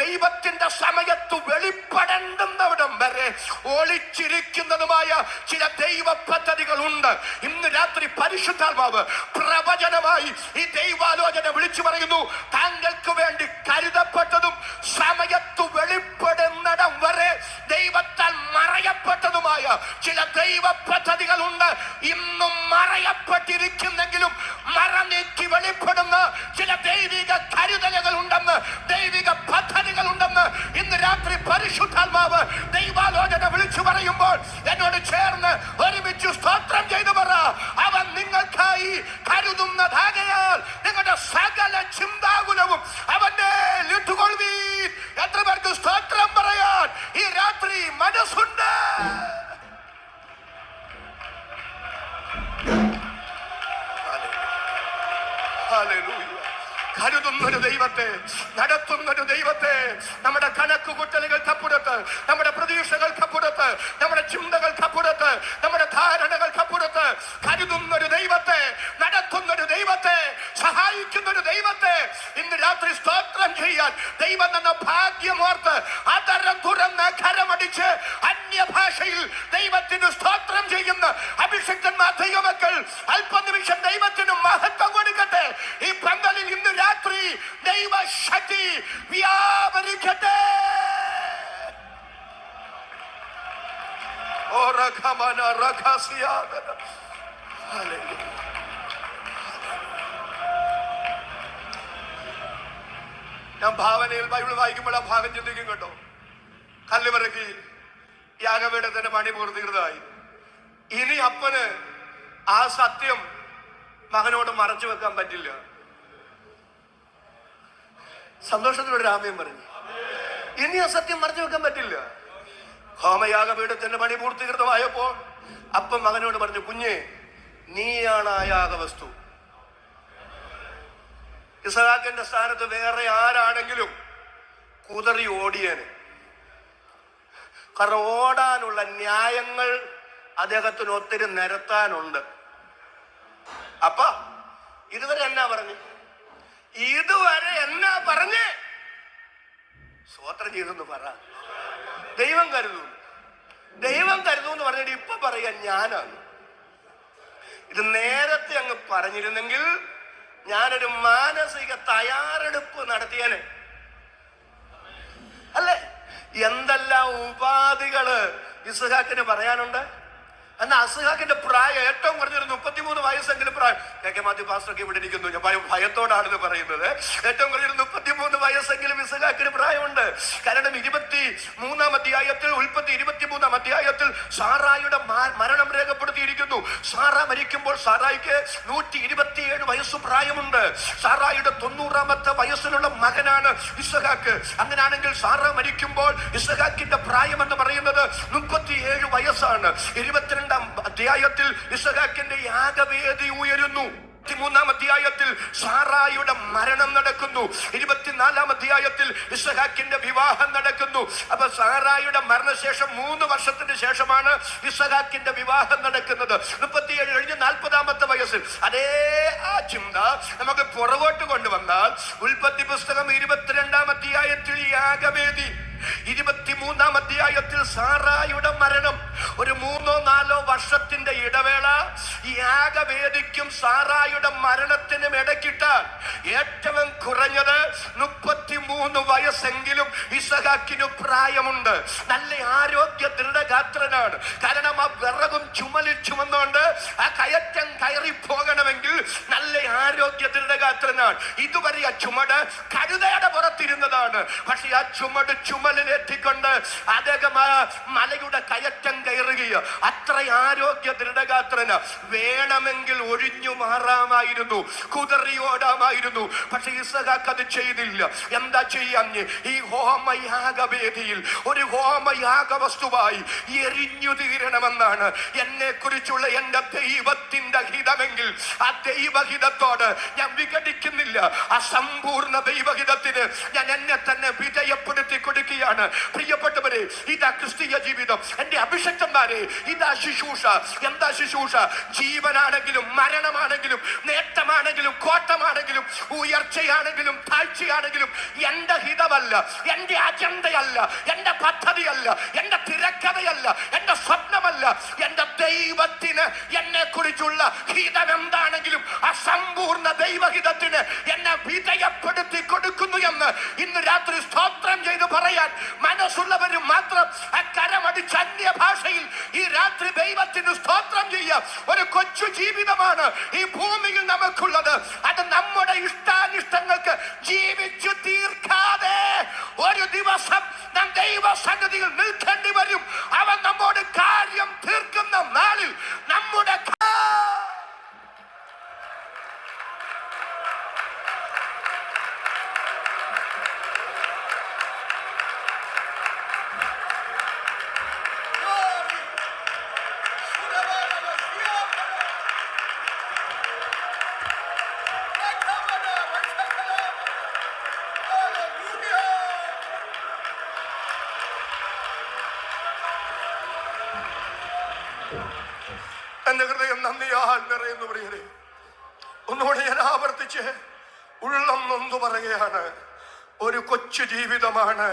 Speaker 3: ദൈവത്തിന്റെ സമയത്ത് വെളിപ്പെടേണ്ടുന്നവിടം വരെ ഒളിച്ചിരിക്കുന്നതുമായ ചില ദൈവ പദ്ധതികൾ ഉണ്ട്. ഇന്ന് രാത്രി പരിശുദ്ധാത്മാവ് പ്രവചനമായി ഈ ദൈവാലോചന വിളിച്ചു പറയുന്നു, താങ്കൾക്ക് വേണ്ടി കരുതപ്പെട്ടതും സമയത്ത് വെളിപ്പെടുന്നിടം വരെ ദൈവത്താൽ മറയപ്പെട്ടതുമായ ചില ദൈവ പദ്ധതികളുണ്ട്. ഇന്നും മറയപ്പെട്ടിരിക്കുന്നെങ്കിലും മറനീക്കി വെളിപ്പെടുന്ന ചില ദൈവിക കരുതൽ ചേർന്ന് ഒരുമിച്ച് സ്തോത്രം ചെയ്തു പറ. അവൻ നിങ്ങൾക്കായി കരുതുന്നതാകയാൽ നിങ്ങളുടെ സകല ചിന്താകുലവും അവന്റെ ലിട്ടുകൊള്ളുവീൻ. എത്ര പേർക്ക് സ്തോത്രം പറയാൻ ഈ രാത്രി മനസ്സുണ്ട്? ഹല്ലേലൂയ. കരുതുന്നൊരു ദൈവത്തെ, നടത്തുന്നൊരു ദൈവത്തെ, നമ്മുടെ കണക്കുകൂട്ടലുകൾക്കപ്പുറത്ത്, നമ്മുടെ പ്രതീക്ഷകൾക്കപ്പുറത്ത്, നമ്മുടെ ചിന്തകൾക്കപ്പുറത്ത്, നമ്മുടെ ധാരണകൾക്കപ്പുറത്ത് കരുതുന്നൊരു ദൈവത്തെ, നടത്തുന്നൊരു ദൈവത്തെ, സഹായിക്കുന്നൊരു ദൈവത്തെ ഇന്ന് രാത്രി സ്തോത്രം ചെയ്യാൻ ദൈവം എന്ന ഭാഗ്യമോർത്ത് അതരം തുറന്ന് കരമടിച്ച് അന്യഭാഷയിൽ ദൈവത്തിന് സ്തോത്രം ചെയ്യുന്ന അഭിഷിക്തന്മാർ ദൈവമക്കൾ അല്പനിമിഷം ദൈവത്തിന് മഹത്വം കൊടുക്കട്ടെ. ഈ പന്തലിൽ ഇന്ന് രാത്രി ദൈവശക്തി വ്യാപരിക്കട്ടെ. ഞാൻ ഭാവനയിൽ ബൈബിൾ വായിക്കുമ്പോൾ ആ ഭാഗം ചിന്തിക്കും കേട്ടോ. കല്ലുവരക്കി യാഗപീഠത്തിന്റെ പണി പൂർത്തീകൃതമായി. ഇനി അപ്പന് ആ സത്യം മകനോട് മറച്ചു വെക്കാൻ പറ്റില്ല. സന്തോഷത്തിലൊരു രാമ്യം പറഞ്ഞു. ഇനി ആ സത്യം മറച്ചു വെക്കാൻ പറ്റില്ല. ഹോമയാഗപീഠത്തിന്റെ പണി പൂർത്തീകൃതമായപ്പോൾ അപ്പം മകനോട് പറഞ്ഞു, കുഞ്ഞെ, നീയാണ് ആ യാഗവസ്തു. ഇസ്ഹാക്കിന്റെ സ്ഥാനത്ത് വേറെ ആരാണെങ്കിലും കുതറി ഓടിയേനെ. കാരണം ഓടാനുള്ള ന്യായങ്ങൾ അദ്ദേഹത്തിന് ഒത്തിരി നിരത്താനുണ്ട്. അപ്പ ഇതുവരെ എന്നാ പറഞ്ഞു? ഇതുവരെ എന്നാ പറഞ്ഞ് സ്വോത്രം ചെയ്തെന്ന് പറ. ദൈവം കരുതൂ, ദൈവം കരുതൂ എന്ന് പറഞ്ഞിട്ട് ഇപ്പൊ പറയാ ഞാനാണ്. ഇത് നേരത്തെ അങ്ങ് പറഞ്ഞിരുന്നെങ്കിൽ ഞാനൊരു മാനസിക തയ്യാറെടുപ്പ് നടത്തിയേനെ. അല്ലേ? എന്തെല്ലാം ഉപാധികള് ഇസ്ഹാക്കിന് പറയാനുണ്ട്. എന്നാൽ ഇസ്ഹാക്കിന്റെ പ്രായം ഏറ്റവും കുറഞ്ഞൊരു 33 വയസ്സെങ്കിലും പ്രായം. കെ മാത്യു പാസ്റ്ററൊക്കെ ഇവിടെ ഇരിക്കുന്നു, ഞാൻ ഭയത്തോടാണ് ഇത് പറയുന്നത്. ഏറ്റവും കുറഞ്ഞൊരു 33 വയസ്സെങ്കിലും ഇസ്ഹാക്കിന് പ്രായമുണ്ട്. കാരണം 23-ാം അധ്യായത്തിൽ, ഉൽപ്പത്തി 23-ാം അധ്യായത്തിൽ സാറായുടെ മരണം രേഖപ്പെടുത്തിയിരിക്കുന്നു. സാറ മരിക്കുമ്പോൾ സാറായിക്ക് 127 വയസ്സ് പ്രായമുണ്ട്. സാറായുടെ 90-ാമത്തെ വയസ്സിലുള്ള മകനാണ് ഇസ്ഹാക്ക്. അങ്ങനെയാണെങ്കിൽ സാറ മരിക്കുമ്പോൾ ഇസ്ഹാക്കിന്റെ പ്രായം എന്ന് പറയുന്നത് 37 വയസ്സാണ്. 22-ാം അധ്യായത്തിൽ ഇസ്ഹാക്കിന്റെ യാഗവേദി ഉയരുന്നു. 23-ാം അധ്യായത്തിൽ സാറായുടെ മരണം നടക്കുന്നു. 24-ാം അധ്യായത്തിൽ ഇസ്ഹാക്കിന്റെ വിവാഹം നടക്കുന്നു. അപ്പൊ സാറായുടെ മരണശേഷം 3 വർഷത്തിന് ശേഷമാണ് ഇസ്ഹാക്കിന്റെ വിവാഹം നടക്കുന്നത്. 37 കഴിഞ്ഞ് 40-ാമത്തെ വയസ്സിൽ അതേ ആ ചിന്ത നമുക്ക് പുറകോട്ട് കൊണ്ടുവന്നാൽ ഉൽപ്പത്തി പുസ്തകം 22-ാം അധ്യായത്തിൽ യാഗവേദി, 23-ാം അധ്യായത്തിൽ സാറായുടെ മരണം, ഒരു 3-4 വർഷത്തിന്റെ ഇടവേള യാഗവേദിക്കും സാറായുടെ മരണത്തിനും ഇടയ്ക്കിട്ടാൽ ഏറ്റവും കുറഞ്ഞത് 33 വയസ്സെങ്കിലും ഇസ്ഹാക്കിന് പ്രായമുണ്ട്. നല്ല ആരോഗ്യ ദൃഢഗാത്രനാണ്. കാരണം ആ വിറകും ചുമലിൽ ചുമന്നുകൊണ്ട് ആ കയറ്റം കയറി പോകണമെങ്കിൽ നല്ല ആരോഗ്യ ദൃഢഗാത്രനാണ്. ഇതുവരെ ആ ചുമട് കഴുതയുടെ പുറത്തിരുന്നതാണ്. പക്ഷെ ആ ചുമട് ചുമലിലെത്തിക്കൊണ്ട് അദ്ദേഹം ആ മലയുടെ കയറ്റം കയറുകയോ. അത്ര ആരോഗ്യ ദൃഢഗാത്രന. വേണമെങ്കിൽ ഒഴിഞ്ഞു മാറാമായിരുന്നു, കുതറിയോടാമായിരുന്നു. പക്ഷെ ഇസ്ഹാക്ക് അത് ചെയ്തില്ല. എന്താ ചെയ്യാൻ? ഈ ഹോമയാഗവേദിയിൽ ഒരു ഹോമയാഗ വസ്തുവായി എരിഞ്ഞു തീരണമെന്നാണ് എന്നെ കുറിച്ചുള്ള എന്റെ ദൈവത്തിന്റെ ഹിതമെങ്കിൽ ആ ദൈവഹിതത്തോട് ഞാൻ വിഘടിക്കുന്നില്ല. ആ സമ്പൂർണ്ണ ദൈവഹിതത്തിന് ഞാൻ എന്നെ തന്നെ വിധേയപ്പെടുത്തി കൊടുക്കുകയാണ്. പ്രിയപ്പെട്ടവരെ, ഇതാ ക്രിസ്തീയ ജീവിതം. എന്റെ അഭിഷക്തന്മാരെ, ഇതാ ശുശ്രൂഷ. എന്താ ശുശ്രൂഷ? ജീവനാണെങ്കിലും മരണമാണെങ്കിലും നേട്ടമാണെങ്കിലും കോട്ടമാണെങ്കിലും ഉയർച്ചയാണെങ്കിലും താഴ്ചയാണെങ്കിലും എന്റെ ഹിതമല്ല, എന്റെ അജണ്ടയല്ല, എന്റെ പദ്ധതിയല്ല, എന്റെ തിരക്കഥയല്ല, എന്റെ സ്വപ്നമല്ല. എന്റെ ദൈവത്തിന് എന്നെ കുറിച്ചുള്ള ഹിതം എന്താണെങ്കിലും ആ സമ്പൂർണ്ണ ദൈവഹിതത്തിന് എന്നെ വിധേയപ്പെടുത്തി കൊടുക്കുന്നു എന്ന് ഇന്ന് രാത്രി സ്തോത്രം ചെയ്ത് പറയാൻ മനസ്സുള്ളവരും മാത്രം കരമടിച്ച് അന്യഭാഷയിൽ ഈ രാത്രി ദൈവത്തിന് സ്തോത്രം ചെയ്യാം. ഒരു കൊച്ചു ജീവിതമാണ് ഈ ഭൂമിയിൽ നമുക്കുള്ളത്. അത് നമ്മുടെ ഇഷ്ടാനിഷ്ടങ്ങൾക്ക് ജീവിച്ചു തീർക്കാതെ ഒരു ദിവസം നാം ദൈവസന്നിധിയിൽ നിൽക്കേണ്ടി വരും. അവൻ നമ്മോട് കാര്യം തീർക്കുന്ന എന്റെ ഹൃദയം നന്ദിയാൽ നിറയുന്നു പ്രിയരെ. ഒന്നുകൂടെ ഞാൻ ആവർത്തിച്ച് ഉള്ളം നൊന്തു പറയുകയാണ്, ഒരു കൊച്ചു ജീവിതമാണ്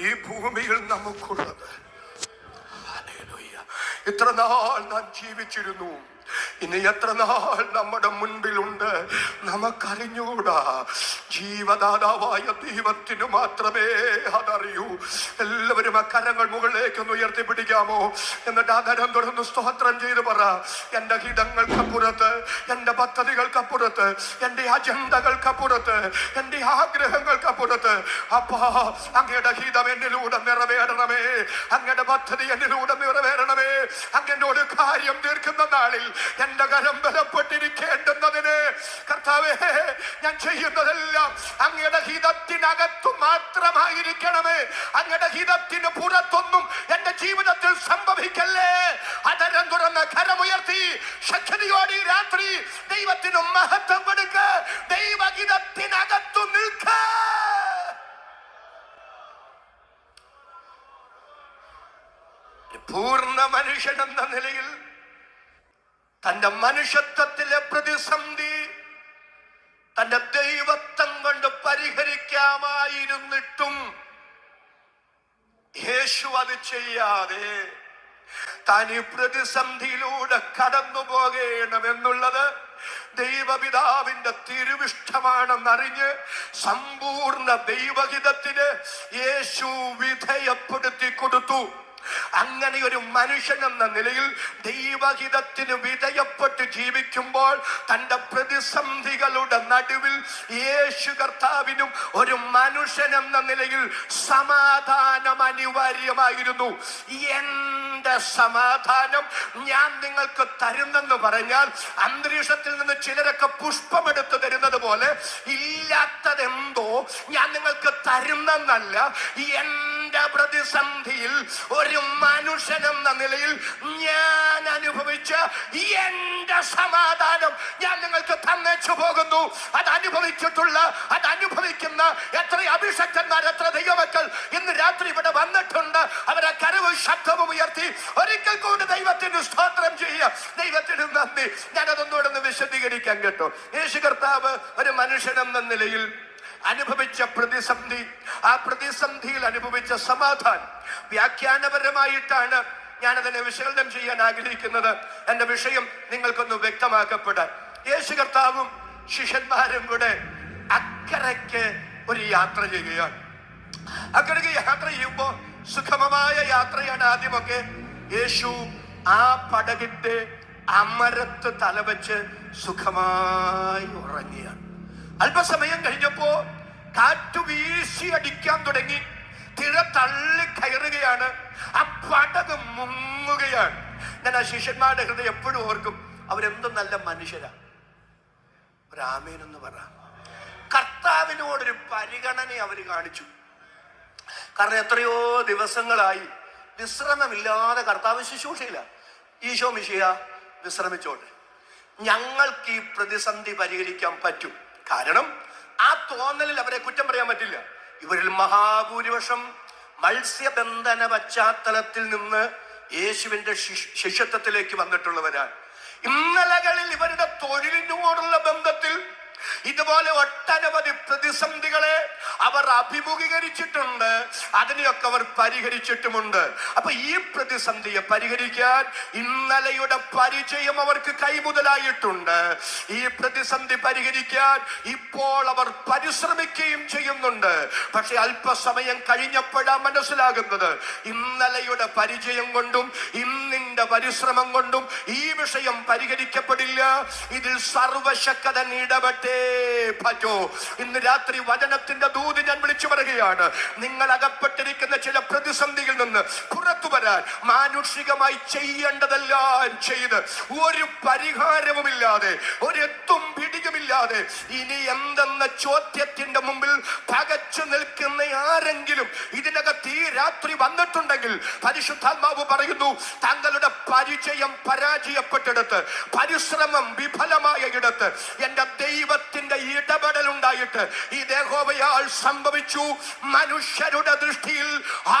Speaker 3: ഈ ഭൂമിയിൽ നമുക്കുള്ളത്. ഇത്ര നാൾ നാം ജീവിച്ചിരുന്നു, ഇനി എത്ര നാൾ നമ്മുടെ മുൻപിലുണ്ട് നമുക്കറിഞ്ഞൂടാ. ജീവദാതാവായ ദൈവത്തിന് മാത്രമേ അതറിയൂ. എല്ലാവരും ആ കരങ്ങൾ മുകളിലേക്കൊന്ന് ഉയർത്തിപ്പിടിക്കാമോ? എന്നിട്ട് ആ കരം തുറന്ന് സ്തോത്രം ചെയ്ത് പറ, എന്റെ ഹിതങ്ങൾക്കപ്പുറത്ത്, എന്റെ പദ്ധതികൾക്കപ്പുറത്ത്, എന്റെ അജണ്ടകൾക്കപ്പുറത്ത്, എന്റെ ആഗ്രഹങ്ങൾക്കപ്പുറത്ത് അപ്പാ അങ്ങയുടെ ഹിതം എന്നിലൂടെ നിറവേറണമേ, അങ്ങയുടെ പദ്ധതി എന്നിലൂടെ നിറവേറണമേ. അങ്ങനോട് കാര്യം തീർക്കുന്ന നാളിൽ എന്റെ കരം ബലപ്പെട്ടിരിക്കേണ്ടുന്നതിന് കർത്താവേ, ഞാൻ ചെയ്യുന്നതെല്ലാം അങ്ങയുടെ ഹിതത്തിനകത്തു മാത്രമായിരിക്കണമേ. അങ്ങയുടെ ഹിതത്തിന് പുറത്തൊന്നും എന്റെ ജീവിതത്തിൽ സംഭവിക്കല്ലേ. അതരം തുറന്ന് കരമുയർത്തി ശക്തിയോടെ ഈ രാത്രി ദൈവത്തിന് മഹത്വം കൊടുക്ക. ദൈവഹിതത്തിനകത്തു നിൽക്ക. പൂർണ്ണ മനുഷ്യൻ എന്ന നിലയിൽ തന്റെ മനുഷ്യത്വത്തിലെ പ്രതിസന്ധി തന്റെ ദൈവത്വം കൊണ്ട് പരിഹരിക്കാമായിരുന്നിട്ടും യേശു അത് ചെയ്യാതെ താൻ ഈ പ്രതിസന്ധിയിലൂടെ കടന്നു പോകണമെന്നുള്ളത് ദൈവപിതാവിന്റെ തിരുവിഷ്ടമാണെന്നറിഞ്ഞ് സമ്പൂർണ്ണ ദൈവഹിതത്തിന് യേശു വിധേയപ്പെടുത്തി കൊടുത്തു. അങ്ങനെ ഒരു മനുഷ്യൻ എന്ന നിലയിൽ ദൈവഹിതത്തിന് വിധേയപ്പെട്ട് ജീവിക്കുമ്പോൾ തന്റെ പ്രതിസന്ധികളുടെ നടുവിൽ യേശു കർത്താവിനും ഒരു മനുഷ്യൻ എന്ന നിലയിൽ സമാധാനം അനിവാര്യമായിരുന്നു. എന്റെ സമാധാനം ഞാൻ നിങ്ങൾക്ക് തരുന്നെന്ന് പറഞ്ഞാൽ അന്തരീക്ഷത്തിൽ നിന്ന് ചിലരൊക്കെ പുഷ്പമെടുത്ത് തരുന്നത് പോലെ ഇല്ലാത്തതെന്തോ ഞാൻ നിങ്ങൾക്ക് തരുന്നെന്നല്ല, എന്റെ പ്രതിസന്ധിയിൽ ഒരു മനുഷ്യൻ എന്ന നിലയിൽ ഞാൻ അനുഭവിച്ച എന്റെ സമാധാനം ഞാൻ നിങ്ങൾക്ക് തന്നേച്ചു പോകുന്നു. അത് അനുഭവിക്കുന്ന എത്ര അഭിഷക്തന്മാർ, എത്ര ദൈവമക്കൾ ഇന്ന് രാത്രി ഇവിടെ വന്നിട്ടുണ്ട്. അവരെ കരവും ശബ്ദവും ഉയർത്തി ഒരിക്കൽ കൂടി ദൈവത്തിന് സ്തോത്രം ചെയ്യുക. ദൈവത്തിന് നന്ദി. ഞാനതൊന്നുകൂടെ ഒന്ന് വിശദീകരിക്കാൻ കേട്ടോ. യേശു കർത്താവ് ഒരു മനുഷ്യൻ എന്ന നിലയിൽ അനുഭവിച്ച പ്രതിസന്ധി, ആ പ്രതിസന്ധിയിൽ അനുഭവിച്ച സമാധാനം വ്യാഖ്യാനപരമായിട്ടാണ് ഞാനതിനെ വിശകലനം ചെയ്യാൻ ആഗ്രഹിക്കുന്നത്. എന്റെ വിഷയം നിങ്ങൾക്കൊന്ന് വ്യക്തമാക്കപ്പെടാൻ. യേശു കർത്താവും ശിഷ്യന്മാരും കൂടെ അക്കരയ്ക്ക് ഒരു യാത്ര ചെയ്യുകയാണ്. അക്കരയ്ക്ക് യാത്ര ചെയ്യുമ്പോൾ സുഖമമായ യാത്രയാണ്. ആദ്യമൊക്കെ യേശു ആ പടകിന്റെ അമരത്ത് തലവെച്ച് സുഖമായി ഉറങ്ങിയാണ്. അല്പസമയം കഴിഞ്ഞപ്പോ കാറ്റു വീശി അടിക്കാൻ തുടങ്ങി. തിര തള്ളി കയറുകയാണ്. ആ പടക് മുങ്ങുകയാണ്. ഞാൻ ആ ശിഷ്യന്മാരുടെ ഹൃദയം എപ്പോഴും ഓർക്കും, അവരെന്തും നല്ല മനുഷ്യരാ. ഒരാമേനെന്ന് പറ. കർത്താവിനോടൊരു പരിഗണന അവർ കാണിച്ചു. കാരണം എത്രയോ ദിവസങ്ങളായി വിശ്രമമില്ലാതെ കർത്താവ് ശുശ്രൂഷയില്ല. ഈശോ മിശിഹ വിശ്രമിച്ചോട്ടെ, ഞങ്ങൾക്ക് ഈ പ്രതിസന്ധി പരിഹരിക്കാൻ പറ്റും. കാരണം ആ തോന്നലിൽ അവരെ കുറ്റം പറയാൻ പറ്റില്ല. ഇവരിൽ മഹാഭൂരിപക്ഷം മത്സ്യബന്ധന പശ്ചാത്തലത്തിൽ നിന്ന് യേശുവിന്റെ ശിഷ്യത്വത്തിലേക്ക് വന്നിട്ടുള്ളവരാണ്. ഇന്നലകളിൽ ഇവരുടെ തൊഴിലിനോടുള്ള ബന്ധത്തിൽ ഇതുപോലെ ഒട്ടനവധി പ്രതിസന്ധികളെ അവർ അഭിമുഖീകരിച്ചിട്ടുണ്ട്. അതിനെയൊക്കെ അവർ പരിഹരിച്ചിട്ടുമുണ്ട്. അപ്പൊ ഈ പ്രതിസന്ധിയെ പരിഹരിക്കാൻ ഇന്നലെയുടെ പരിചയം അവർക്ക് കൈമുതലായിട്ടുണ്ട്. ഈ പ്രതിസന്ധി പരിഹരിക്കാൻ ഇപ്പോൾ അവർ പരിശ്രമിക്കുകയും ചെയ്യുന്നുണ്ട്. പക്ഷെ അല്പസമയം കഴിഞ്ഞപ്പോഴാണ് മനസ്സിലാകുന്നത്, ഇന്നലെയുടെ പരിചയം കൊണ്ടും ഇന്നിന്റെ പരിശ്രമം കൊണ്ടും ഈ വിഷയം പരിഹരിക്കപ്പെടില്ല. ഇതിൽ സർവശക്തൻ ഇടപെട്ടേ പറ്റൂ. ഇന്ന് രാത്രി വചനത്തിന്റെ ദൂത് ഞാൻ വിളിച്ചു പറയുകയാണ്. നിങ്ങൾ അകപ്പെട്ടിരിക്കുന്ന ചില പ്രതിസന്ധിയിൽ നിന്ന് പുറത്തു വരാൻ മാനുഷികമായി ചെയ്യേണ്ടതെല്ലാം ചെയ്ത് ഒരു പരിഹാരവുമില്ലാതെ, ഒരെത്തും പിടിയുമില്ലാതെ ഇനി എന്തെന്ന ചോദ്യത്തിന്റെ മുമ്പിൽ പകച്ചു നിൽക്കുന്ന ആരെങ്കിലും ഇതിനകത്ത് ഈ രാത്രി വന്നിട്ടുണ്ടെങ്കിൽ പരിശുദ്ധാത്മാവ് പറയുന്നു, താങ്കളുടെ പരിചയം പരാജയപ്പെട്ടെടുത്ത്, പരിശ്രമം വിഫലമായ ഇടത്ത് എന്റെ ദൈവത്തിന്റെ ഇടപെടൽ ഉണ്ടായിട്ട് ഈ യഹോവയാൽ സംഭവിച്ചു, മനുഷ്യരുടെ ദൃഷ്ടിയിൽ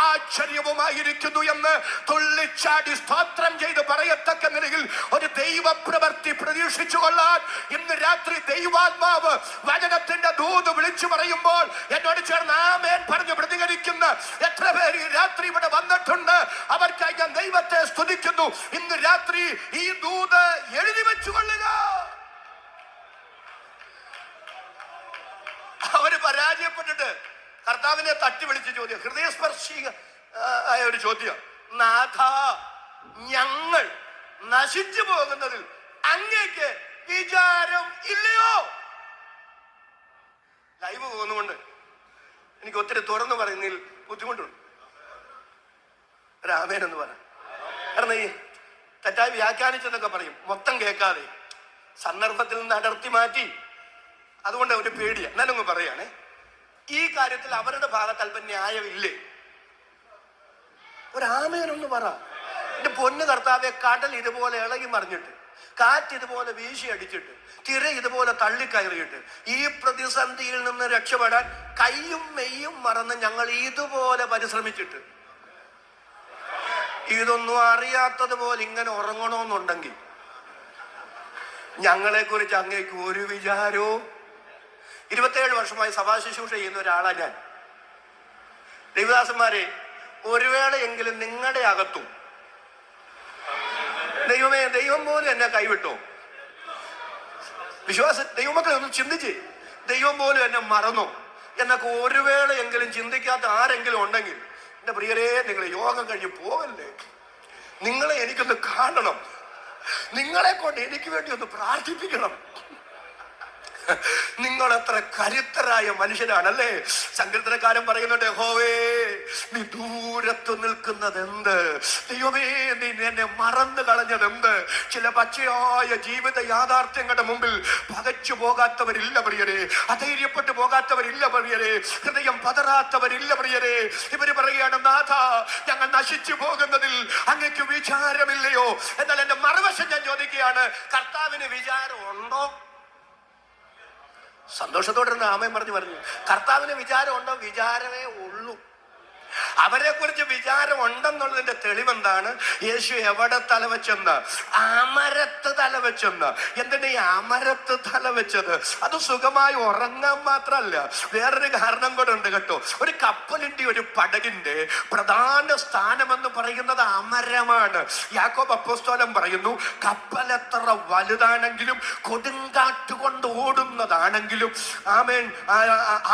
Speaker 3: ആശ്ചര്യവുമായിരിക്കുന്നു എന്ന് തുള്ളിച്ചാടി സ്തോത്രം ചെയ്ത് പറയത്തക്ക നിലയിൽ ഒരു ദൈവപ്രവൃത്തി പ്രതീക്ഷിച്ചു കൊള്ളാൻ ഇന്ന് രാത്രി ദൈവാത്മാവ് വചനത്തിന്റെ ദൂത് വിളിച്ചു പറയുമ്പോൾ എന്നോട് ചേർന്ന് ആമേൻ പറഞ്ഞു പ്രതികരിക്കുന്ന എത്ര പേര് ഈ രാത്രി ഇവിടെ വന്നിട്ടുണ്ട്? അവർക്കായി ഞാൻ ദൈവത്തെ സ്തുതിക്കുന്നു. ഇന്ന് രാത്രി ഈ ദൂത് എഴുതി വെച്ചുകൊള്ളുക. അവര് പരാജയപ്പെട്ടിട്ട് കർത്താവിനെ തട്ടി വിളിച്ച ചോദ്യം, ഹൃദയസ്പർശി ആയ ഒരു ചോദ്യം, നാഥ, ഞങ്ങൾ നശിച്ചു പോകുന്നതിൽ അങ്ങേക്ക് വിചാരം ഇല്ലയോ? ലൈവ് പോകുന്നുകൊണ്ട് എനിക്ക് ഒത്തിരി തുറന്നു പറയുന്നതിൽ ബുദ്ധിമുട്ടുണ്ട്. രാമേൻ എന്ന് പറ, കാരണം ഈ തെറ്റായി വ്യാഖ്യാനിച്ചെന്നൊക്കെ പറയും, മൊത്തം കേൾക്കാതെ സന്ദർഭത്തിൽ നിന്ന് അടർത്തി മാറ്റി. അതുകൊണ്ട് ഒരു പേടിയാ. എന്നാലും പറയാണേ, ഈ കാര്യത്തിൽ അവരുടെ ഭാഗത്ത് അല്പം ന്യായമില്ലേ? ഒരാമേനൊന്ന് പറ. എന്റെ പൊന്ന് കർത്താവെ, കടൽ ഇതുപോലെ ഇളകി മറിഞ്ഞിട്ട്, കാറ്റ് ഇതുപോലെ വീശി അടിച്ചിട്ട്, തിര ഇതുപോലെ തള്ളിക്കയറിയിട്ട് ഈ പ്രതിസന്ധിയിൽ നിന്ന് രക്ഷപ്പെടാൻ കയ്യും മെയ്യും മറന്ന് ഞങ്ങൾ ഇതുപോലെ പരിശ്രമിച്ചിട്ട് ഇതൊന്നും അറിയാത്തതുപോലെ ഇങ്ങനെ ഉറങ്ങണമെന്നുണ്ടെങ്കിൽ ഞങ്ങളെ കുറിച്ച് അങ്ങേക്ക് ഒരു വിചാരവും. 27 വർഷമായി സഭാ ശുശ്രൂഷ ചെയ്യുന്ന ഒരാളാണ് ഞാൻ. ദൈവദാസന്മാരെ, ഒരു വേളയെങ്കിലും നിങ്ങളുടെ അകത്തും ദൈവമേ, ദൈവം പോലും എന്നെ കൈവിട്ടോ, ദൈവമക്കളെ ഒന്ന് ചിന്തിച്ച്, ദൈവം പോലും എന്നെ മറന്നോ എന്നൊക്കെ ഒരു വേളയെങ്കിലും ചിന്തിക്കാത്ത ആരെങ്കിലും ഉണ്ടെങ്കിൽ എന്റെ പ്രിയരെ, നിങ്ങൾ യോഗം കഴിഞ്ഞ് പോകല്ലേ. നിങ്ങളെ എനിക്കൊന്ന് കാണണം, നിങ്ങളെ കൊണ്ട് എനിക്ക് വേണ്ടി ഒന്ന് പ്രാർത്ഥിപ്പിക്കണം. നിങ്ങൾ എത്ര കരുത്തരായ മനുഷ്യരാണല്ലേ. സങ്കീർത്തനക്കാരൻ പറയുന്നുണ്ട്, യഹോവേ, നീ ദൂരത്ത് നിൽക്കുന്നത് എന്ത്? ദൈവമേ, നീ എന്നെ മറന്നു കളഞ്ഞതെന്ത്? ചില പച്ചയായ ജീവിത യാഥാർത്ഥ്യങ്ങളുടെ മുമ്പിൽ പകച്ചു പോകാത്തവരില്ല പ്രിയരെ, അധൈര്യപ്പെട്ടു പോകാത്തവരില്ല പ്രിയരെ, ഹൃദയം പതറാത്തവരില്ല പ്രിയരെ. ഇവര് പറയുകയാണ്, നാഥ, ഞങ്ങൾ നശിച്ചു പോകുന്നതിൽ അങ്ങക്ക് വിചാരമില്ലയോ? എന്നാൽ എന്റെ മറുവശം ഞാൻ ചോദിക്കുകയാണ്, കർത്താവിന് വിചാരമുണ്ടോ? സന്തോഷത്തോടെ ആമേൻ പറഞ്ഞു. കർത്താവിന് വിചാരമുണ്ടോ? വിചാരമേ ഉള്ളൂ. അവരെ കുറിച്ച് വിചാരം ഉണ്ടെന്നുള്ളതിന്റെ തെളിവെന്താണ്? യേശു എവിടെ തലവെച്ചെന്ന്? അമരത്ത് തലവെച്ചെന്ന്. എന്തിനാ ഈ അമരത്ത് തലവെച്ചത്? അത് സുഖമായി ഉറങ്ങാൻ മാത്രമല്ല, വേറൊരു കാരണം കൂടെ ഉണ്ട് കേട്ടോ. ഒരു കപ്പലിന്റെ, ഒരു പടകിന്റെ പ്രധാന സ്ഥാനമെന്ന് പറയുന്നത് അമരമാണ്. യാക്കോബ് അപ്പോസ്തലൻ പറയുന്നു, കപ്പൽ എത്ര വലുതാണെങ്കിലും കൊടുങ്കാറ്റ് കൊണ്ട് ഓടുന്നതാണെങ്കിലും ആമേൻ,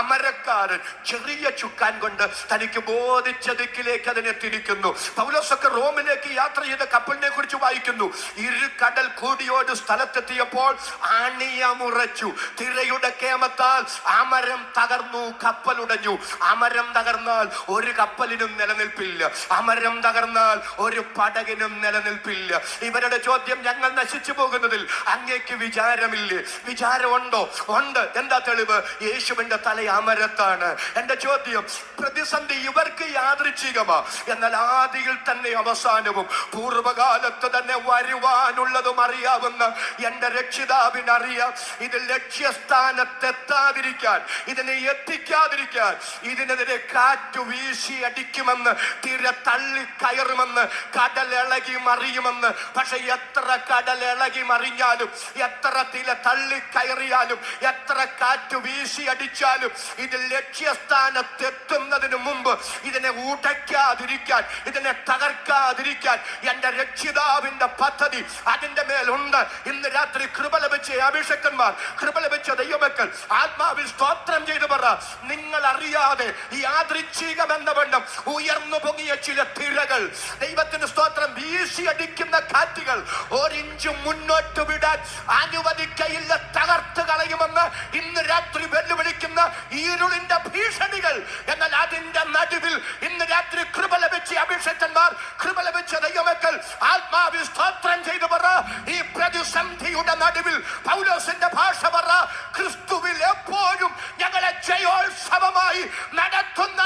Speaker 3: അമരക്കാരൻ ചെറിയ ചുക്കാൻ കൊണ്ട് തനിക്ക് ബോധിച്ച ദിക്കിലേക്ക് അതിനെ തിരിക്കുന്നു. പൗലോസൊക്കെ റോമിലേക്ക് യാത്ര ചെയ്ത കപ്പലിനെ കുറിച്ച് വായിക്കുന്നു. ഇരു കടൽ കൂടിയോട് സ്ഥലത്തെത്തിയപ്പോൾ അണിയമുറച്ചു, തിരയുടെ കേമത്താൽ അമരം തകർന്നു, കപ്പലുടഞ്ഞു. അമരം തകർന്നാൽ ഒരു കപ്പലിനും നിലനിൽപ്പില്ല, അമരം തകർന്നാൽ ഒരു പടകിനും നിലനിൽപ്പില്ല. ഇവരുടെ ചോദ്യം, ഞങ്ങൾ നശിച്ചു പോകുന്നതിൽ അങ്ങേക്ക് വിചാരമില്ലേ? വിചാരമുണ്ടോ? ഉണ്ട്. എന്താ തെളിവ്? യേശുവിന്റെ തല അമരത്താണ്. എന്റെ ചോദ്യം, പ്രതിസന്ധി ഇവർക്ക് യാദൃച്ഛികമാ, എന്നാൽ ആദിയിൽ തന്നെ അവസാനവും പൂർവകാലത്ത് തന്നെ വരുവാനുള്ളതും അറിയാവുന്ന എന്റെ രക്ഷിതാവിനറിയാം. ഇത് ലക്ഷ്യസ്ഥാനത്തെത്താതിരിക്കാൻ, ഇതിനെ എത്തിക്കാതിരിക്കാൻ, ഇതിനെതിരെ കാറ്റ് വീശി അടിക്കുമെന്ന്, തിര തള്ളി കയറുമെന്ന്, കടൽ ഇളകി മറിയുമെന്ന്. പക്ഷെ എത്ര കടൽ ഇളകി മറിഞ്ഞാലും, എത്ര തിര തള്ളി കയറിയാലും, എത്ര കാറ്റ് വീശി അടിച്ചാലും, ഇത് ലക്ഷ്യസ്ഥാനത്തെത്തുന്നതിന് മുമ്പ് ഇതിനെ ഉടയ്ക്കാതിരിക്കാൻ, ഇതിനെ തകർക്കാതിരിക്കാൻ എന്റെ രക്ഷിതാവിന്റെ പദ്ധതി അതിന്റെ മേലുണ്ട്. ഇന്ന് രാത്രി കൃപ ലഭിച്ച അഭിഷേകന്മാർ, കൃപ ലഭിച്ച ദൈവമക്കൾ ആത്മാവിൽ സ്തോത്രം ചെയ്തു പറ, നിങ്ങൾ അറിയാതെ യാദൃച്ഛികമെന്ന വണ്ണം ഉയർന്നു പൊങ്ങിയ ചില തിരകൾ, ദൈവത്തിന് സ്തോത്രം, വീശി അടിക്കുന്ന കാറ്റുകൾ ഒരിഞ്ച് മുന്നോട്ട് വിടാൻ അനുവദിക്കയില്ല, തകർത്ത് കളയുമെന്ന് ഇന്ന് രാത്രി വെല്ലുവിളിക്കുന്ന ഇരുളിന്റെ ഭീഷണികൾ. എന്നാൽ അതിന്റെ നടുവിൽ ഇന്ന് രാത്രി കൃപ ലഭിച്ച അഭിഷേകന്മാർ, കൃപ ലഭിച്ച ദൈവമക്കൾ ആത്മാവിൽ സ്തോത്രം ചെയ്തു പറ, ഈ പ്രതിസന്ധിയുടെ നടുവിൽ പൗലോസിന്റെ ഭാഷ പറ, ക്രിസ്തുവിൽ എപ്പോഴും ഞങ്ങളെ ജയോത്സവമായി നടത്തുന്ന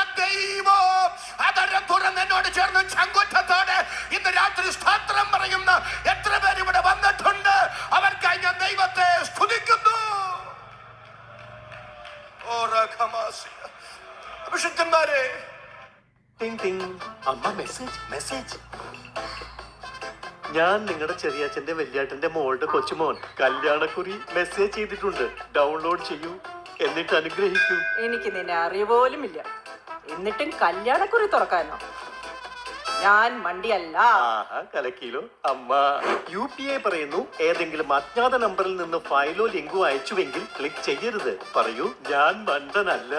Speaker 3: അഭിഷിക്തന്മാരെ,
Speaker 2: ടിങ് ടിങ്. അമ്മ മെസ്സേജ്. ഞാൻ നിങ്ങളുടെ ചെറിയച്ഛന്റെ വല്യാട്ടന്റെ മോളുടെ കൊച്ചുമോൻ കല്യാണക്കുറി മെസ്സേജ് ചെയ്തിട്ടുണ്ട്. ഡൗൺലോഡ് ചെയ്യൂ, എന്നിട്ട് അനുഗ്രഹിക്കൂ.
Speaker 5: എനിക്ക് നിന്നെ അറിയുപോലുമില്ല, എന്നിട്ടും കല്യാണക്കുറി തുറക്കാനോ? ഞാൻ മണ്ടിയല്ല.
Speaker 2: ആഹാ, കലക്കിലോ അമ്മ. UPI പറയുന്നു, ഏതെങ്കിലും അജ്ഞാത നമ്പറിൽ നിന്ന് ഫയലോ ലിങ്കോ അയച്ചുവെങ്കിൽ ക്ലിക്ക് ചെയ്യരുത്. പറയൂ, ഞാൻ മണ്ടനല്ല.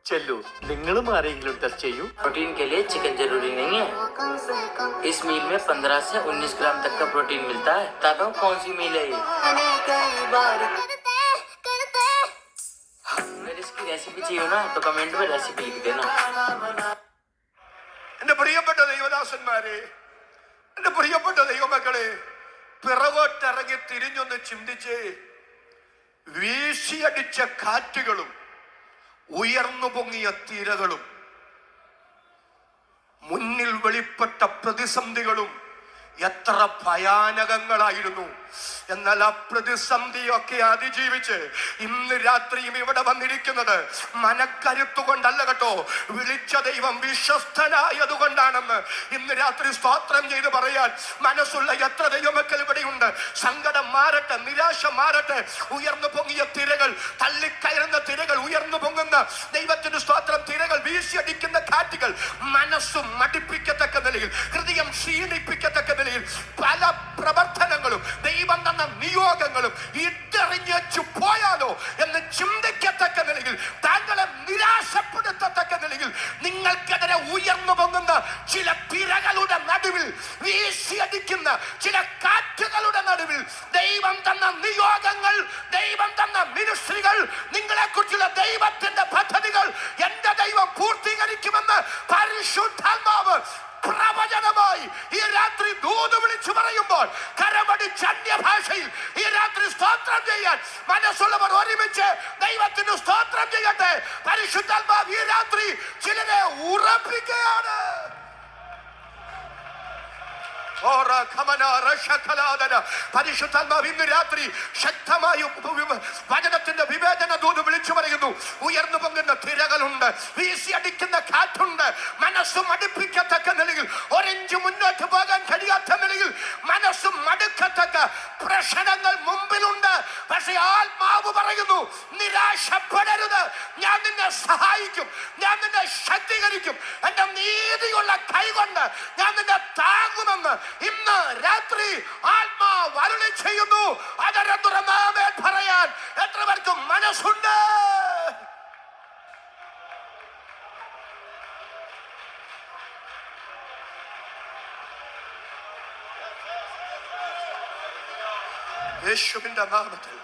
Speaker 2: ചെല്ലു, നിങ്ങളും ആരെങ്കിലും ടെസ്റ്റ് ചെയ്യൂ.
Speaker 6: प्रोटीन के लिए चिकन जरूरी नहीं है। इस मील में 15 से 19 ग्राम तक का प्रोटीन मिलता है। बताता हूँ कौन सी मील है ये। अगर इसकी रेसिपी चाहिए ना तो कमेंट में रेसिपी लिख देना।
Speaker 3: എന്റെ പ്രിയപ്പെട്ട ദൈവദാസന്മാരെ, എന്റെ പ്രിയപ്പെട്ട ദൈവമക്കളെ, പിറകോട്ടിറങ്ങി തിരിഞ്ഞൊന്ന് ചിന്തിച്ച്, വീശിയടിച്ച കാറ്റുകളും ഉയർന്നു പൊങ്ങിയ തിരകളും മുന്നിൽ വെളിപ്പെട്ട പ്രതിസന്ധികളും എത്ര ഭയാനകങ്ങളായിരുന്നു. എന്നാൽ ആ പ്രതിസന്ധിയൊക്കെ അതിജീവിച്ച് ഇന്ന് രാത്രിയും ഇവിടെ വന്നിരിക്കുന്നത് മനക്കരുത്തു കൊണ്ടല്ല കേട്ടോ, വിളിച്ച ദൈവം വിശ്വസ്തനായതുകൊണ്ടാണെന്ന് ഇന്ന് രാത്രി സ്തോത്രം ചെയ്ത് പറയാൻ മനസ്സുള്ള എത്ര ദൈവമക്കൾ ഇവിടെയുണ്ട്. സങ്കടം മാറട്ടെ, നിരാശ മാറട്ടെ, ഉയർന്നു പൊങ്ങിയ തിരകൾ, തള്ളിക്കയറുന്ന തിരകൾ, ഉയർന്നു പൊങ്ങുന്ന ദൈവത്തിന് സ്തോത്രം, തിരകൾ വീശിയടിക്കുന്ന കാറ്റുകൾ മനസ്സും മടിപ്പിക്കത്തക്ക നിലയിൽ, ഹൃദയം ക്ഷീണിപ്പിക്കത്തക്ക നിലയിൽ പല പ്രവർത്തനങ്ങളും ദൈവം തന്ന നിയോഗങ്ങളും ഇട്ടെറിഞ്ഞു പോയാലോ എന്ന് ചിന്തിക്കത്തക്ക നിലയിൽ, താങ്കളെ നിരാശപ്പെടുത്തത്തക്ക നിലയിൽ നിങ്ങൾക്കെതിരെ ഉയർന്നു പൊങ്ങുന്ന ചില തിരകളുടെ നടുവിൽ, വീശിയടിക്കുന്ന ചില കാറ്റുകളുടെ നടുവിൽ ദൈവം തന്ന നിയോഗങ്ങൾ, ദൈവം തന്ന മിനിസ്ട്രികൾ, നിങ്ങളെ കുറിച്ചുള്ള ദൈവത്തിന്റെ പദ്ധതികൾ എന്റെ ദൈവം പൂർത്തീകരിക്കുമെന്ന് പരിശുദ്ധാത്മാവ് പ്രവചനമായി ഈ രാത്രി ദൂത് വിളിച്ചു പറയുമ്പോൾ കരമടിച്ച അന്യഭാഷയിൽ ഈ രാത്രി സ്തോത്രം ചെയ്യാൻ മനസ്സുള്ളവർ ഒരുമിച്ച് ദൈവത്തിന് സ്തോത്രം ചെയ്യട്ടെ. പരിശുദ്ധാത്മാവ് ഈ രാത്രി ചിലരെ ഉറപ്പിക്കുകയാണ്. പരിശുദ്ധാത്മാവ് ഇന്ന് രാത്രി ശക്തമായി വചനത്തിന്റെ വിവേചന ദൂത് വിളിച്ചു പറയുന്നു. ഉയർന്നു പൊങ്ങുന്ന തിരകളുണ്ട്, വീശിയടിക്കുന്ന കാറ്റുണ്ട്, മനസ്സ് മടുപ്പിക്കത്തക്ക നിലയിൽ, ഒരിഞ്ച് മുന്നോട്ട് പോകാൻ കഴിയാത്ത നിലയിൽ മനസ്സ് മടുക്കത്തക്ക പ്രശ്നങ്ങൾ മുമ്പിലുണ്ട്. പക്ഷെ ആത്മാവ് പറയുന്നു, നിരാശപ്പെടരുത്, ഞാൻ നിന്നെ സഹായിക്കും, ഞാൻ നിന്നെ ശക്തീകരിക്കും, എന്റെ നീതിയുള്ള കൈകൊണ്ട് ഞാൻ നിന്നെ താങ്ങുമെന്ന് ഇന്ന് രാത്രി ആത്മാവ് അരുളി ചെയ്യുന്നു. അതര തുറന്നാമേ പറയാൻ എത്ര പേർക്കും മനസ്സുണ്ട്? യേശുവിന്റെ നാമത്തിൽ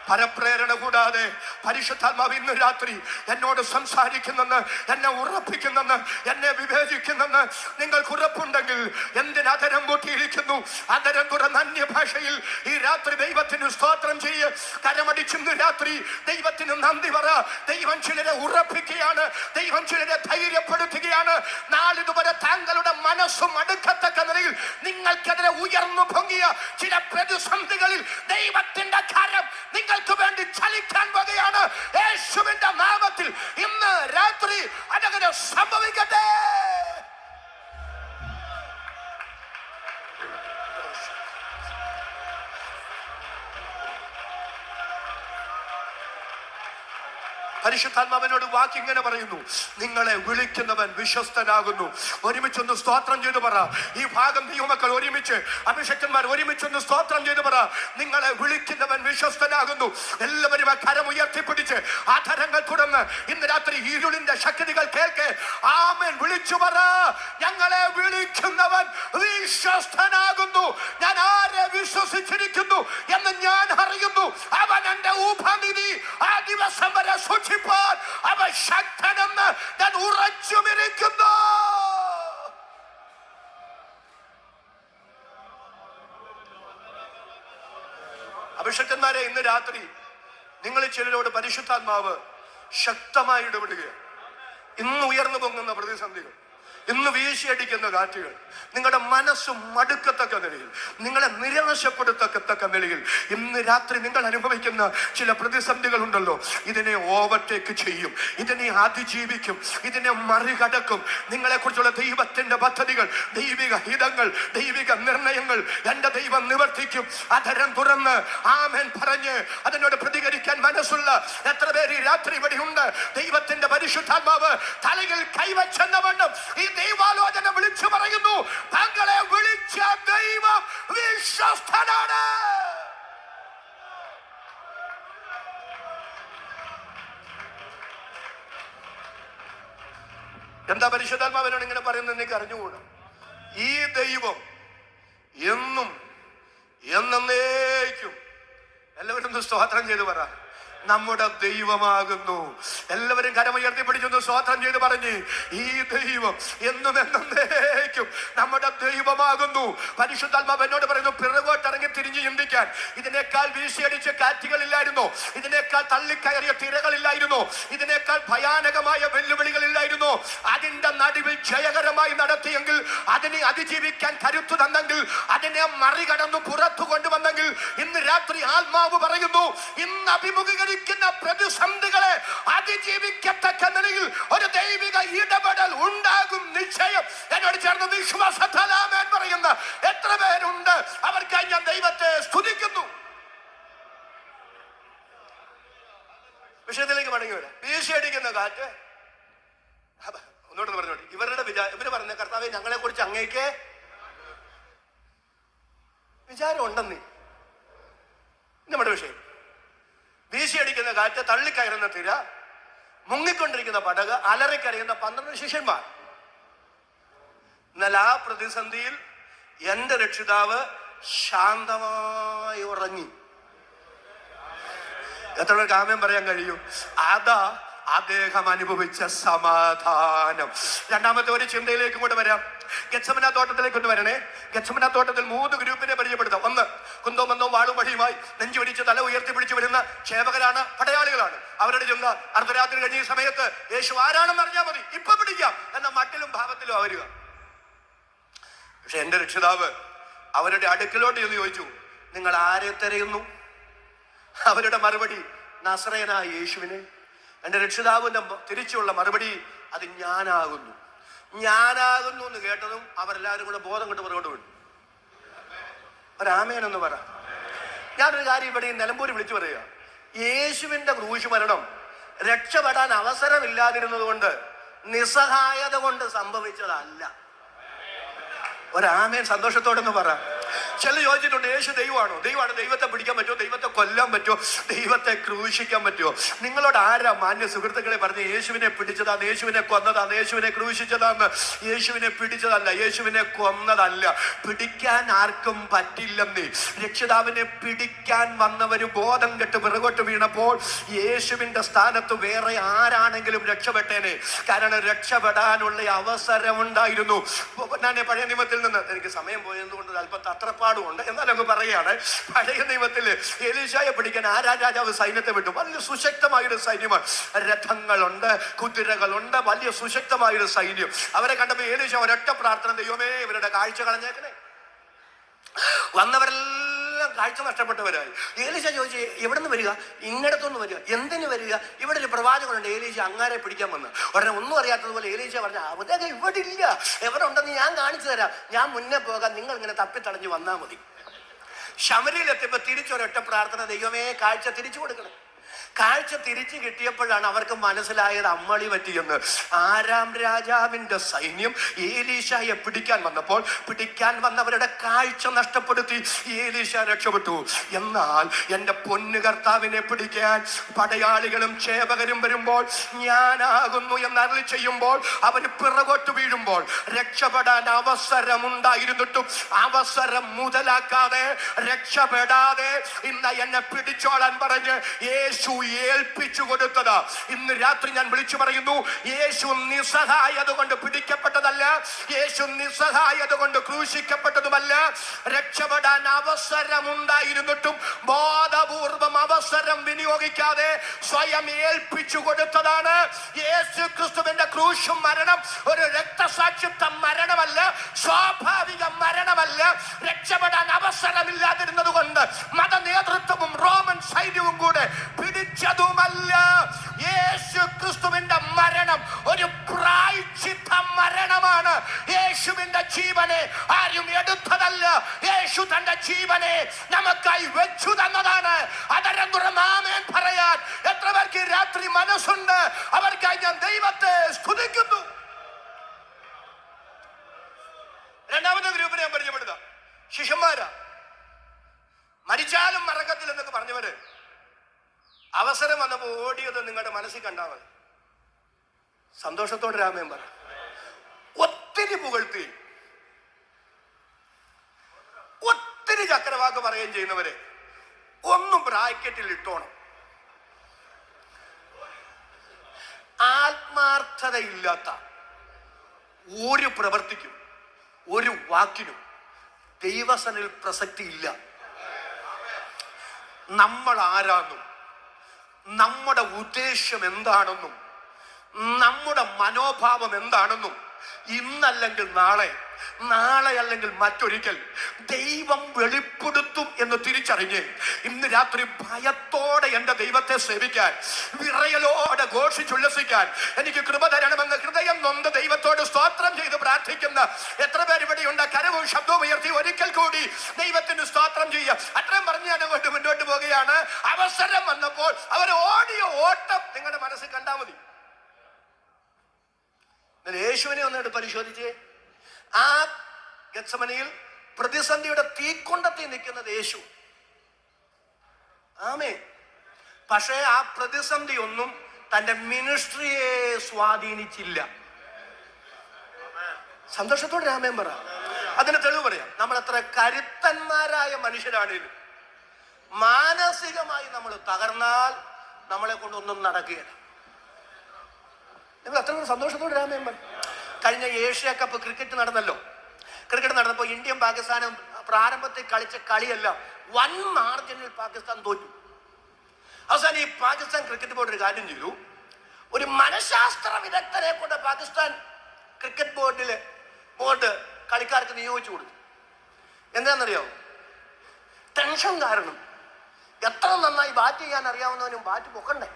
Speaker 3: പരപ്രേരണ കൂടാതെ പരിശുദ്ധാത്മാവ് ഇന്ന് രാത്രി എന്നോട് സംസാരിക്കുന്നെന്ന്, എന്നെ ഉറപ്പിക്കുന്നെന്ന്, എന്നെ വിവേചിക്കുന്നെന്ന് നിങ്ങൾക്ക് ഉറപ്പുണ്ടെങ്കിൽ എന്തിനധരം കൂട്ടിയിരിക്കുന്നു? അധരം തുറന്ന അന്യഭാഷയിൽ ഈ രാത്രി ദൈവത്തിന് സ്തോത്രം ചെയ്യ്. കരമടിച്ചിന്ന് രാത്രി ദൈവത്തിന് നന്ദി പറ. ദൈവം ചിലരെ ഉറപ്പിക്കുകയാണ്, ദൈവം ചിലരെ ധൈര്യപ്പെടുത്തുകയാണ്. നാളിതുവരെ താങ്കളുടെ മനസ്സും അടുക്കത്തക്ക നിലയിൽ നിങ്ങൾക്കെതിരെ ഉയർന്നു പൊങ്ങിയ ചില പ്രതിസന്ധികളിൽ ദൈവത്തിന്റെ കരം നിങ്ങൾക്ക് വേണ്ടി ചലിക്കാൻ വകയാണ്. യേശുവിന്റെ നാമത്തിൽ ഇന്ന് രാത്രി അതങ്ങനെ സംഭവിക്കട്ടെ. പരിശുദ്ധാത്മാവിനോട് വാക്കിങ്ങനെ പറയുന്നു, നിങ്ങളെ വിളിക്കുന്നവൻ വിശ്വസ്തനാകുന്നു. ഒരുമിച്ചൊന്ന് സ്തോത്രം ചെയ്തു പറ. ഈ ഭാഗം ദൈവമക്കൾ ഒരുമിച്ച്, അഭിഷേകന്മാർ ഒരുമിച്ചൊന്ന് സ്തോത്രം ചെയ്തു പറ. നിങ്ങളെ വിളിക്കുന്നവൻ വിശ്വസ്തനാകുന്നു. എല്ലാവരും ആ കരം ഉയർത്തിപ്പിടിച്ച് ആ കരങ്ങൾ തുടർന്ന് ഇന്ന് രാത്രി ഇരുളിന്റെ ശക്തികൾ കേൾക്കെ ആമേൻ വിളിച്ചു പറ. ഞങ്ങളെ വിളിക്കുന്നവൻ വിശ്വസ്തനാകുന്നു. ഞാൻ ആരെ വിശ്വസിച്ചിരിക്കുന്നു എന്ന് ഞാൻ അറിയുന്നു. അവൻ എന്റെ ഉപനിധി. ആ ദിവസം വരെ അവൻ ശക്തനെന്ന് ഞാൻ ഉറച്ചുമിരിക്കുന്നു. അഭിഷേകന്മാരെ, ഇന്ന് രാത്രി നിങ്ങൾ ചിലരോട് പരിശുദ്ധാത്മാവ് ശക്തമായി ഇടപെടുകയാണ്. ഇന്ന് ഉയർന്നു പൊങ്ങുന്ന പ്രതിസന്ധികൾ, ഇന്ന് വീശിയടിക്കുന്ന കാറ്റുകൾ നിങ്ങളുടെ മനസ്സും മടുക്കത്തക്ക നിലയിൽ, നിങ്ങളെ നിരാശപ്പെടുത്തക്കത്തക്ക നിലയിൽ ഇന്ന് രാത്രി നിങ്ങൾ അനുഭവിക്കുന്ന ചില പ്രതിസന്ധികൾ ഉണ്ടല്ലോ, ഇതിനെ ഓവർടേക്ക് ചെയ്യും, ഇതിനെ അതിജീവിക്കും, ഇതിനെ മറികടക്കും. നിങ്ങളെക്കുറിച്ചുള്ള ദൈവത്തിന്റെ പദ്ധതികൾ, ദൈവിക ഹിതങ്ങൾ, ദൈവിക നിർണയങ്ങൾ എൻ്റെ ദൈവം നിവർത്തിക്കും. അധരം തുറന്ന് ആമേൻ പറഞ്ഞ് അതിനോട് പ്രതികരിക്കാൻ മനസ്സുള്ള എത്ര പേര് ഈ രാത്രി ഇവിടെ ഉണ്ട്? ദൈവത്തിന്റെ പരിശുദ്ധാത്മാവ് തലയിൽ കൈവച്ചെന്ന വണ്ണം ഈ ദൈവാലോചന വിളിച്ചു പറയുന്നു, തങ്ങളെ വിളിച്ച ദൈവം വിശ്വസ്തനാണ്. എന്താ പരിശുദ്ധാത്മാവിനോട് ഇങ്ങനെ പറയുന്നത് എനിക്ക് അറിഞ്ഞുകൂടാ. ഈ ദൈവം എന്നും എന്നേക്കും, എല്ലാവരും സ്തോത്രം ചെയ്ത് പറ, നമ്മുടെ ദൈവമാകുന്നു. എല്ലാവരും കരമുയർത്തി പിടിച്ചൊന്ന് സ്തോത്രം ചെയ്ത് പറഞ്ഞ്, ഈ ദൈവം എന്നും എന്നേക്കും നമ്മുടെ ദൈവമാകുന്നു. പരിശുദ്ധാത്മാവ് എന്നോട് പറയുന്നു, പിറകോട്ടിറങ്ങി തിരിഞ്ഞ് ചിന്തിക്കാൻ ഇതിനേക്കാൾ വീശിയടിച്ച കാറ്റുകളില്ലായിരുന്നോ? ഇതിനേക്കാൾ തള്ളിക്കയറിയ തിരകളില്ലായിരുന്നോ? ഇതിനേക്കാൾ ഭയാനകമായ വെല്ലുവിളികളില്ലായിരുന്നോ? അതിന്റെ നടുവിൽ ജയകരമായി നടത്തിയെങ്കിൽ, അതിനെ അതിജീവിക്കാൻ കരുത്തു തന്നെങ്കിൽ, അതിനെ മറികടന്നു പുറത്തു കൊണ്ടുവന്നെങ്കിൽ, ഇന്ന് രാത്രി ആത്മാവ് പറയുന്നു, ഇന്ന് അഭിമുഖീകരിക്കുന്ന പ്രതിസന്ധികളെ അതിജീവിക്കത്തക്ക നിലയിൽ ഒരു ദൈവിക ഇടപെടൽ ഉണ്ടാകും നിശ്ചയം. എന്നോട് ചേർന്ന് വിശ്വാസത്താൽ ആമേൻ പറയുന്ന എത്ര പേരുണ്ട്? അവർക്കായി ഞാൻ ദൈവത്തെ സ്തുതിക്കുന്നു. വിഷയത്തിലേക്ക് മടങ്ങി വരാം. വീശിയടിക്കുന്ന കാറ്റ് ഒന്നോട്ട് പറഞ്ഞോട്ടെ. ഇവര് പറഞ്ഞ കർത്താവേ, ഞങ്ങളെ കുറിച്ച് അങ്ങേക്ക് വിചാരം ഉണ്ടെന്നേ. നമ്മുടെ വിഷയം വീശിയടിക്കുന്ന കാറ്റ്, തള്ളിക്കയറുന്ന തിര, മുങ്ങിക്കൊണ്ടിരിക്കുന്ന പടക്, അലറിക്കരയുന്ന 12 ശിഷ്യന്മാർ. എന്നാൽ ആ പ്രതിസന്ധിയിൽ എന്റെ രക്ഷിതാവ് ശാന്തമായി ഉറങ്ങി. എത്ര പേർക്ക് ആമേൻ പറയാൻ കഴിയും? അതാ അദ്ദേഹം അനുഭവിച്ച സമാധാനം. രണ്ടാമത്തെ ഒരു ചിന്തയിലേക്ക് കൂടെ വരാം. ഗെത്സമന തോട്ടത്തിലേക്ക് ഒന്ന് വരണേ. ഗെത്സമന തോട്ടത്തിൽ 3 ഗ്രൂപ്പിനെ പരിചയപ്പെടുത്താം. ഒന്ന്, കുന്തവും മന്നവും വാളും വടിയുമായി നെഞ്ചു പിടിച്ച് തല ഉയർത്തി പിടിച്ചു വരുന്ന സേവകരാണ്, പടയാളികളാണ്. അവരുടെ ചിന്ത അർദ്ധരാത്രി കഴിഞ്ഞ ഈ സമയത്ത് യേശു ആരാണെന്ന് അറിഞ്ഞാൽ മതി, ഇപ്പൊ പിടിക്കാം എന്ന മട്ടിലും ഭാവത്തിലും അവരുക. പക്ഷെ എന്റെ രക്ഷിതാവ് അവരുടെ അടുക്കലോട്ട് ചെന്ന് ചോദിച്ചു, നിങ്ങൾ ആരെ തിരയുന്നു? അവരുടെ മറുപടി, നസറേയനായ യേശുവിനെ. എന്റെ രക്ഷിതാവിന്റെ തിരിച്ചുള്ള മറുപടി, അത് ഞാനാകുന്നു. ഞാനാകുന്നു എന്ന് കേട്ടതും അവരെല്ലാവരും കൂടെ ബോധം കൊണ്ട് പുറകോട്ട് വിട്ടു. ഒരാമേനെന്ന് പറ. ഞാനൊരു കാര്യം ഇവിടെ നിലമ്പൂര് വിളിച്ചു പറയുക, യേശുവിന്റെ ക്രൂശ് മരണം രക്ഷപ്പെടാൻ അവസരമില്ലാതിരുന്നത് കൊണ്ട്, നിസ്സഹായത കൊണ്ട് സംഭവിച്ചതല്ല. ഒരാമേൻ സന്തോഷത്തോടെന്ന് പറ. ചില ചോദിച്ചിട്ടുണ്ട്, യേശു ദൈവമാണോ? ദൈവമാണ്. ദൈവത്തെ പിടിക്കാൻ പറ്റുമോ? ദൈവത്തെ കൊല്ലാൻ പറ്റുമോ? ദൈവത്തെ ക്രൂശിക്കാൻ പറ്റുമോ? നിങ്ങളോട് ആരാ മാന്യ സുഹൃത്തുക്കളെ പറഞ്ഞ് യേശുവിനെ പിടിച്ചതാന്ന്, യേശുവിനെ കൊന്നതാന്ന്, യേശുവിനെ ക്രൂശിച്ചതാന്ന്? യേശുവിനെ പിടിച്ചതല്ല, യേശുവിനെ കൊന്നതല്ല. പിടിക്കാൻ ആർക്കും പറ്റില്ലെന്നേ. രക്ഷിതാവിനെ പിടിക്കാൻ വന്നവര് ബോധം കെട്ട് പിറകോട്ട് വീണപ്പോൾ യേശുവിന്റെ സ്ഥാനത്ത് വേറെ ആരാണെങ്കിലും രക്ഷപ്പെട്ടേനെ. കാരണം രക്ഷപ്പെടാനുള്ള അവസരമുണ്ടായിരുന്നു. ഞാൻ പഴയ നിയമത്തിൽ നിന്ന്, എനിക്ക് സമയം പോയതുകൊണ്ട് അല്പം തത്രപ്പാടുമുണ്ട്, എന്നാലൊക്കെ പറയുകയാണ്. പഴയ നിയമത്തില് എലീശായെ പിടിക്കാൻ ആരാ രാജാവ് സൈന്യത്തെ വിട്ടു. വലിയ സുശക്തമായൊരു സൈന്യമാണ്. രഥങ്ങളുണ്ട്, കുതിരകളുണ്ട്, വലിയ സുശക്തമായൊരു സൈന്യം. അവരെ കണ്ടപ്പോ എലീശ ഒരൊറ്റ പ്രാർത്ഥന, ദൈവമേ ഇവരുടെ കാഴ്ച കളഞ്ഞേക്കണേ. വന്നവരെല്ലാം കാഴ്ച നഷ്ടപ്പെട്ടവരായി. എലീശ ചോദിച്ചു, എവിടെ നിന്ന് വരിക? ഇങ്ങടത്തുനിന്ന് വരിക. എന്തിനു വരിക? ഇവിടെ ഒരു പ്രവാചകനുണ്ട്, എലീശ അങ്ങാരെ പിടിക്കാൻ വന്ന്. ഉടനെ ഒന്നും അറിയാത്തതുപോലെ എലീശ പറഞ്ഞു, അവരൊക്കെ ഇവിടെ ഇല്ല, എവിടെ ഉണ്ടെന്ന് ഞാൻ കാണിച്ചു തരാം, ഞാൻ മുന്നേ പോകാൻ, നിങ്ങൾ ഇങ്ങനെ തപ്പിത്തടഞ്ഞു വന്നാൽ മതി. ശമരിയിലെത്തിയപ്പോ തിരിച്ചൊരൊറ്റ പ്രാർത്ഥന, ദൈവമേ കാഴ്ച തിരിച്ചു കൊടുക്കണം. കാഴ്ച തിരിച്ചു കിട്ടിയപ്പോഴാണ് അവർക്ക് മനസ്സിലായത് അമ്മളി പറ്റിയെന്ന്. ആരാം രാജാവിന്റെ സൈന്യം എലീശയെ പിടിക്കാൻ വന്നപ്പോൾ പിടിക്കാൻ വന്നവരുടെ കാഴ്ച നഷ്ടപ്പെടുത്തി എലീശ രക്ഷപ്പെട്ടു. എന്നാൽ എന്റെ പൊന്നു കർത്താവിനെ പിടിക്കാൻ പടയാളികളും സേവകരും വരുമ്പോൾ, ഞാനാകുന്നു എന്ന് അരുളി ചെയ്യുമ്പോൾ, അവന് പിറകോട്ട് വീഴുമ്പോൾ രക്ഷപ്പെടാൻ അവസരമുണ്ടായിരുന്നിട്ടും അവസരം മുതലാക്കാതെ, രക്ഷപ്പെടാതെ ഇന്ന് എന്നെ പിടിച്ചോളാൻ പറഞ്ഞ് യേശു ഏൽപ്പിച്ചു കൊടുത്തത്. ഇന്ന് രാത്രി ഞാൻ വിളിച്ചു പറയുന്നു, യേശു നിസ്സഹായത കൊണ്ട് പിടിക്കപ്പെട്ടതല്ല, യേശു നിസ്സഹായത കൊണ്ട് ക്രൂശിക്കപ്പെട്ടതുമല്ല. രക്ഷപ്പെടാൻ അവസരമുണ്ടായിരുന്നിട്ടും ബോധപൂർവം അവസരം വിനിയോഗിക്കാതെ സ്വയം ഏൽപ്പിച്ചു കൊടുത്തതാണ്. യേശു ക്രിസ്തുവിന്റെ ക്രൂശും മരണം ഒരു രക്തസാക്ഷിത്വ മരണമല്ല, സ്വാഭാവിക മരണമല്ല. രക്ഷപ്പെടാൻ അവസരമില്ലാതിരുന്നത് കൊണ്ട് മത നേതൃത്വവും റോമൻ സൈന്യവും കൂടെ പിടിച്ചതുമല്ല. യേശു ക്രിസ്തുവിന്റെ മരണം ഒരു പ്രായശ്ചിത്ത മരണമാണ്. യേശുവിന്റെ ജീവനെ ആരും എടുത്തതല്ല, യേശു തന്റെ ജീവനെ നമുക്കായി വെച്ചു തന്നതാണ്. അതരം തുറന്ന് ആമേൻ പറയാൻ എത്ര പേർക്ക് രാത്രി മനസ്സുണ്ട്? അവർക്കായി ഞാൻ ദൈവത്തെ സ്തുതിക്കുന്നു. രണ്ടാമത്തെ ഗ്രൂപ്പിനെ ഞാൻ പരിചയപ്പെടുക. ശിഷ്യന്മാരാ, മരിച്ചാലും മറക്കത്തിൽ എന്നൊക്കെ പറഞ്ഞവര് അവസരം വന്നപ്പോ ഓടിയത് നിങ്ങളുടെ മനസ്സിൽ കണ്ടാൽ മതി. സന്തോഷത്തോടെ രാമൻ പറ. ഒത്തിരി പുകഴ്ത്തി, ഒത്തിരി ചക്രവാക്ക് പറയുകയും ചെയ്യുന്നവരെ ഒന്നും ബ്രാക്കറ്റിൽ ഇട്ടോണം. ആത്മാർത്ഥതയില്ലാത്ത ഒരു പ്രവൃത്തിക്കും ഒരു വാക്കിനും ദൈവസനിൽ പ്രസക്തി ഇല്ല. നമ്മൾ ആരാന്നും നമ്മുടെ ഉദ്ദേശ്യം എന്താണെന്നും നമ്മുടെ മനോഭാവം എന്താണെന്നും ഇന്നല്ലെങ്കിൽ നാളെ, നാളെ അല്ലെങ്കിൽ മറ്റൊരിക്കൽ ദൈവം വെളിപ്പെടുത്തും എന്ന് തിരിച്ചറിഞ്ഞ് ഇന്ന് രാത്രി ഭയത്തോടെ എന്റെ ദൈവത്തെ സേവിക്കാൻ, വിറയലോടെ ഘോഷിച്ചുല്ലസിക്കാൻ എനിക്ക് കൃപ തരണമെന്ന് ഹൃദയം നൊന്ത് ദൈവത്തോട് സ്തോത്രം ചെയ്ത് പ്രാർത്ഥിക്കുന്ന എത്ര പേര് ഇവിടെയുണ്ട്? കരവും ശബ്ദവും ഉയർത്തി ഒരിക്കൽ കൂടി ദൈവത്തിന് സ്തോത്രം ചെയ്യുക. അത്രയും പറഞ്ഞ് ഞാൻ മുന്നോട്ട് പോവുകയാണ്. അവസരം വന്നപ്പോൾ അവർ ഓടിയ ഓട്ടം നിങ്ങളുടെ മനസ്സിൽ കണ്ടാൽ മതി. യേശുവിനെ ഒന്നിട്ട് പരിശോധിച്ചേ. ആ ഗത്സമനയിൽ പ്രതിസന്ധിയുടെ തീക്കൊണ്ടത്തിൽ നിൽക്കുന്നത് യേശു. ആമേൻ. പക്ഷേ ആ പ്രതിസന്ധി ഒന്നും തന്റെ മിനിസ്ട്രിയെ സ്വാധീനിച്ചില്ല. സന്തോഷത്തോടെ രാമേൻ പറ. അതിന് തെളിവ് പറയാം. നമ്മൾ എത്ര കരുത്തന്മാരായ മനുഷ്യരാണേലും മാനസികമായി നമ്മൾ തകർന്നാൽ നമ്മളെ കൊണ്ടൊന്നും നടക്കുകയില്ല. നിങ്ങൾ എത്ര സന്തോഷത്തോടെ രാമേൻ പറ. കഴിഞ്ഞ ഏഷ്യ കപ്പ് ക്രിക്കറ്റ് നടന്നല്ലോ. ക്രിക്കറ്റ് നടന്നപ്പോൾ ഇന്ത്യയും പാകിസ്ഥാനും പ്രാരംഭത്തിൽ കളിച്ച കളിയല്ല, വൻ മാർജിനിൽ പാകിസ്ഥാൻ തോറ്റു. അവസാനം ഈ പാകിസ്ഥാൻ ക്രിക്കറ്റ് ബോർഡ് ഒരു കാര്യം ചെയ്തു. ഒരു മനഃശാസ്ത്ര വിദഗ്ധനെ കൊണ്ട് പാകിസ്ഥാൻ ക്രിക്കറ്റ് ബോർഡ് കളിക്കാർക്ക് നിയോഗിച്ചു കൊടുത്തു. എന്താണെന്നറിയാമോ? ടെൻഷൻ കാരണം എത്ര നന്നായി ബാറ്റ് ചെയ്യാൻ അറിയാവുന്നവനും ബാറ്റ് പൊക്കണ്ടേ,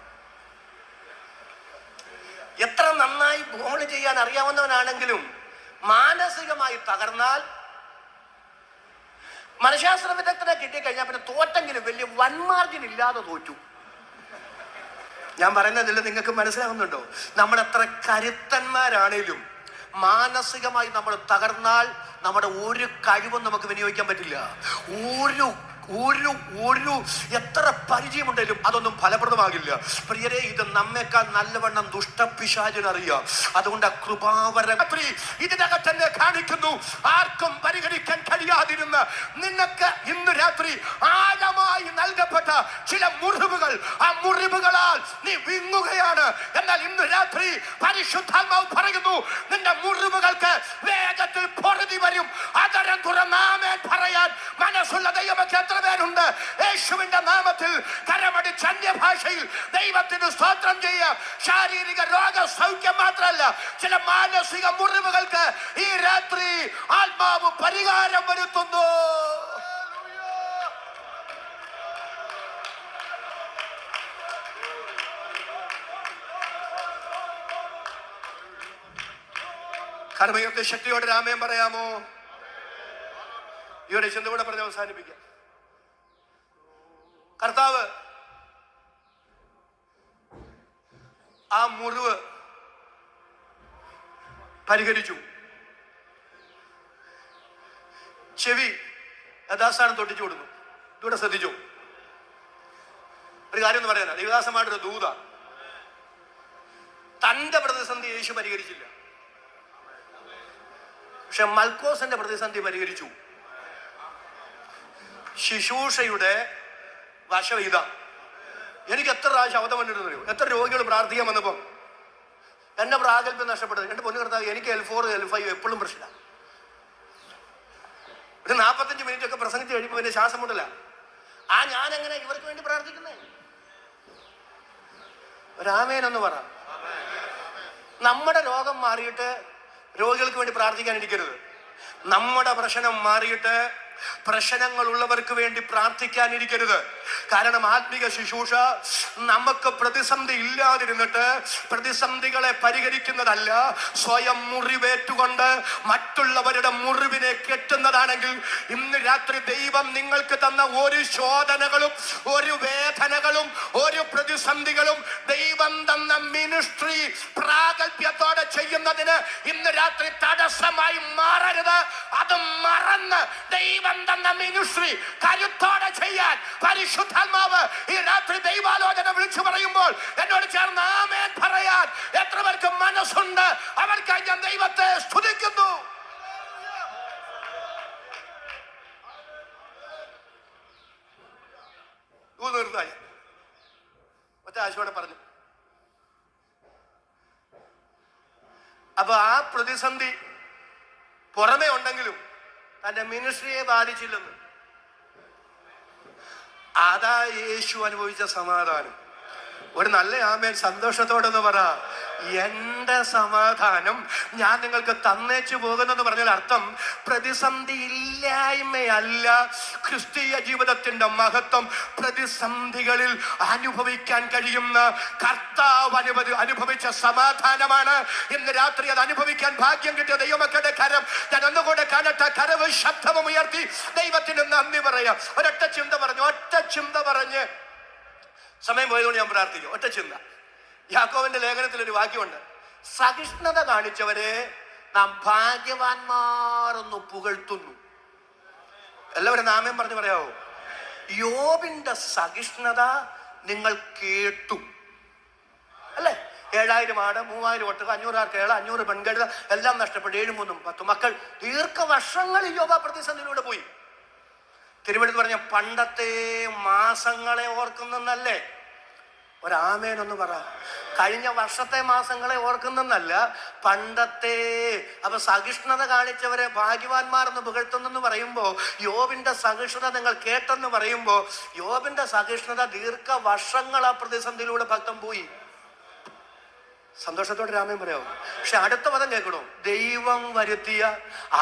Speaker 3: എത്ര നന്നായി ബോൾ ചെയ്യാൻ അറിയാവുന്നവനാണെങ്കിലും മാനസികമായി തകർന്നാൽ, മനഃശാസ്ത്ര വിദഗ്ധനെ കിട്ടിക്കഴിഞ്ഞാൽ പിന്നെ തോറ്റെങ്കിലും വലിയ വൻമാർജിൻ ഇല്ലാതെ തോറ്റു. ഞാൻ പറയുന്നതിൽ നിങ്ങൾക്ക് മനസ്സിലാവുന്നുണ്ടോ? നമ്മൾ എത്ര കരുത്തന്മാരാണേലും മാനസികമായി നമ്മൾ തകർന്നാൽ നമ്മുടെ ഒരു കഴിവും നമുക്ക് വിനിയോഗിക്കാൻ പറ്റില്ല. ഒരു എത്ര പരിചയമുണ്ടെങ്കിലും അതൊന്നും ഫലപ്രദമാകില്ല. പ്രിയരെ, ഇത് നമ്മേക്കാൾ നല്ലവണ്ണം ദുഷ്ടപിശാചിനറിയാം. അതുകൊണ്ട് കൃപാവരം ഇതിനകത്ത് തന്നെ കാണിക്കുന്നു. ആർക്കും പരിഹരിക്കാൻ കഴിയാതിരുന്ന നിനക്ക് ഇന്ന് രാത്രി ആഴമായി നൽകപ്പെട്ട ചില മുറിവുകൾ, ആ മുറിവുകളാൽ നീ വിങ്ങുകയാണ്. എന്നാൽ ഇന്ന് രാത്രി പരിശുദ്ധാത്മാവ് പറയുന്നു, നിന്റെ മുറിവുകൾക്ക് വേഗത്തിൽ പൊറുതി വരും. അതരം തുറന്നാമേൻ പറയാൻ മനസ്സുള്ള ദൈവമൊക്കെ എത്ര പേരുണ്ട്? യേശുവിന്റെ നാമത്തിൽ കരമടിച്ച് അന്യഭാഷയിൽ ദൈവത്തിന് സ്തോത്രം ചെയ്യുക. ശാരീരിക രോഗ സൗഖ്യം മാത്രമല്ല, ചില മാനസിക മുറിവുകൾക്ക് ഈ രാത്രി ആത്മാവ് പരിഹാരം വരുത്തുന്നു. കർമ്മയുക്ത ശക്തിയോടെ രാമേൻ പറയാമോ? ഇവിടെ ചിന്തകൂടെ പറഞ്ഞ് അവസാനിപ്പിക്കാം. കർത്താവ് ആ മുറിവ് പരിഹരിച്ചു. ചെവി യഥാസ്ഥാനം തൊട്ടിച്ചു കൊടുത്തു. ഇവിടെ ശ്രദ്ധിച്ചു. ഒരു കാര്യം എന്ന് പറയാനാ, ദേവദാസമായിട്ടൊരു ദൂത തന്റെ പ്രതിസന്ധി യേശു പരിഹരിച്ചില്ല, പക്ഷെ മൽക്കോസിന്റെ പ്രതിസന്ധി പരിഹരിച്ചു. ശുശ്രൂഷയുടെ വശം ഇതാ. എനിക്ക് എത്ര പ്രാവശ്യം അവധം വന്നിരുന്നു, എത്ര രോഗികൾ പ്രാർത്ഥിക്കാൻ വന്നപ്പോൾ എന്റെ പ്രാഗൽഭ്യം നഷ്ടപ്പെട്ടത്. എന്റെ പൊന്നു കർത്താവ്, എനിക്ക് L4 L5 എപ്പോഴും പ്രശ്നമാണ്. ഒരു 45 മിനിറ്റ് ഒക്കെ പ്രസംഗിച്ച് കഴിയുമ്പോൾ എന്റെ ശ്വാസം മുട്ടല. ഞാൻ എങ്ങനെ ഇവർക്ക് വേണ്ടി പ്രാർത്ഥിക്കുന്നേ? ഒരാമേനൊന്ന് പറ. നമ്മുടെ രോഗം മാറിയിട്ട് രോഗികൾക്ക് വേണ്ടി പ്രാർത്ഥിക്കാൻ ഇരിക്കരുത്. നമ്മുടെ പ്രശ്നം മാറിയിട്ട് പ്രശ്നങ്ങളുള്ളവർക്ക് വേണ്ടി പ്രാർത്ഥിക്കാനിരിക്കരുത്. കാരണം ആത്മീക ശുശ്രൂഷ നമുക്ക് പ്രതിസന്ധി ഇല്ലാതിരുന്നിട്ട് പ്രതിസന്ധികളെ പരിഹരിക്കുന്നതല്ല, സ്വയം മുറിവേറ്റുകൊണ്ട് മറ്റുള്ളവരുടെ മുറിവിനെ കെട്ടുന്നതാണെങ്കിൽ ഇന്ന് രാത്രി ദൈവം നിങ്ങൾക്ക് തന്ന ഒരു ശോധനകളും ഒരു വേദനകളും ഒരു പ്രതിസന്ധികളും ദൈവം തന്ന മിനിസ്ട്രി പ്രാഗൽഭ്യത്തോടെ ചെയ്യുന്നതിന് ഇന്ന് രാത്രി തടസ്സമായി മാറരുത്. അത് മറന്ന് ദൈവം തന്ന മിനിസ്ട്രി കരുത്തോടെ ചെയ്യാൻ പരിശുദ്ധാത്മാവ് ഈ രാത്രി ദൈവാലോചന വിളിച്ചു പറയുമ്പോൾ എന്നോട് ചേർന്ന് ആമേൻ പറയാൻ എത്ര പേർക്ക് മനസ്സുണ്ട്? അവർക്കായി ഞാൻ ദൈവത്തെ സ്തുതിക്കുന്നു. ഒറ്റ ആശയോടെ പറഞ്ഞു. അപ്പൊ ആ പ്രതിസന്ധി പുറമേ ഉണ്ടെങ്കിലും തന്റെ മിനിസ്ട്രിയെ ബാധിച്ചില്ലെന്ന്. അതാ യേശു അനുഭവിച്ച സമാധാനം. ഒരു നല്ല ആമേൻ സന്തോഷത്തോടെ ഒന്ന് പറ. എന്റെ സമാധാനം ഞാൻ നിങ്ങൾക്ക് തന്നേച്ചു പോകുന്നെന്ന് പറഞ്ഞാൽ അർത്ഥം പ്രതിസന്ധി ഇല്ലായ്മയല്ല. ക്രിസ്തീയ ജീവിതത്തിന്റെ മഹത്വം പ്രതിസന്ധികളിൽ അനുഭവിക്കാൻ കഴിയുന്ന കർത്താവ് അനുഭവിച്ച സമാധാനമാണ്. ഇന്ന് രാത്രി അത് അനുഭവിക്കാൻ ഭാഗ്യം കിട്ടിയ ദൈവമക്കളുടെ കരം ഞാൻ ഒന്നുകൂടെ കാണട്ടെ. കരവ് ശബ്ദവും ഉയർത്തി ദൈവത്തിന് നന്ദി പറയാം. ഒരൊറ്റ ചിന്ത പറഞ്ഞ് സമയം പോയതുകൊണ്ട് ഞാൻ പ്രാർത്ഥിക്കും. ഒറ്റ ചിന്ത. യാക്കോബിന്റെ ലേഖനത്തിൽ ഒരു വാക്യമുണ്ട്, സഹിഷ്ണുത കാണിച്ചവരെ നാം ഭാഗ്യവാന്മാരെന്ന് പുകഴ്ത്തുന്നു. എല്ലാവരും നാമേം പറഞ്ഞു പറയാവോ? യോബിന്റെ സഹിഷ്ണുത നിങ്ങൾ കേട്ടു അല്ലേ? 7000 ആട്, 3000 ഒട്ടകം, 500 ആർക്കേള, 500 പെൺകഴുത എല്ലാം നഷ്ടപ്പെട്ടു. 7 3 10 മക്കൾ. ദീർഘവർഷങ്ങളിൽ യോബ പ്രതിസന്ധിയിലൂടെ പോയി. തിരുവനന്തപുരത്ത് പറഞ്ഞ പണ്ടത്തെ മാസങ്ങളെ ഓർക്കുന്നല്ലേ? ഒരാമേനൊന്ന് പറ. കഴിഞ്ഞ വർഷത്തെ മാസങ്ങളെ ഓർക്കുന്നല്ല, പണ്ടത്തെ. അപ്പൊ സഹിഷ്ണുത കാണിച്ചവരെ ഭാഗ്യവാന്മാരെന്ന് പുകഴ്ത്തുന്നെന്ന് പറയുമ്പോ യോബിന്റെ സഹിഷ്ണുത നിങ്ങൾ കേട്ടെന്ന് പറയുമ്പോ യോബിന്റെ സഹിഷ്ണുത ദീർഘവർഷങ്ങൾ ആ പ്രതിസന്ധിയിലൂടെ ഭക്തം പോയി. സന്തോഷത്തോടെ രാമൻ പറയാമോ? പക്ഷെ അടുത്ത പദം കേൾക്കണോ? ദൈവം വരുത്തിയ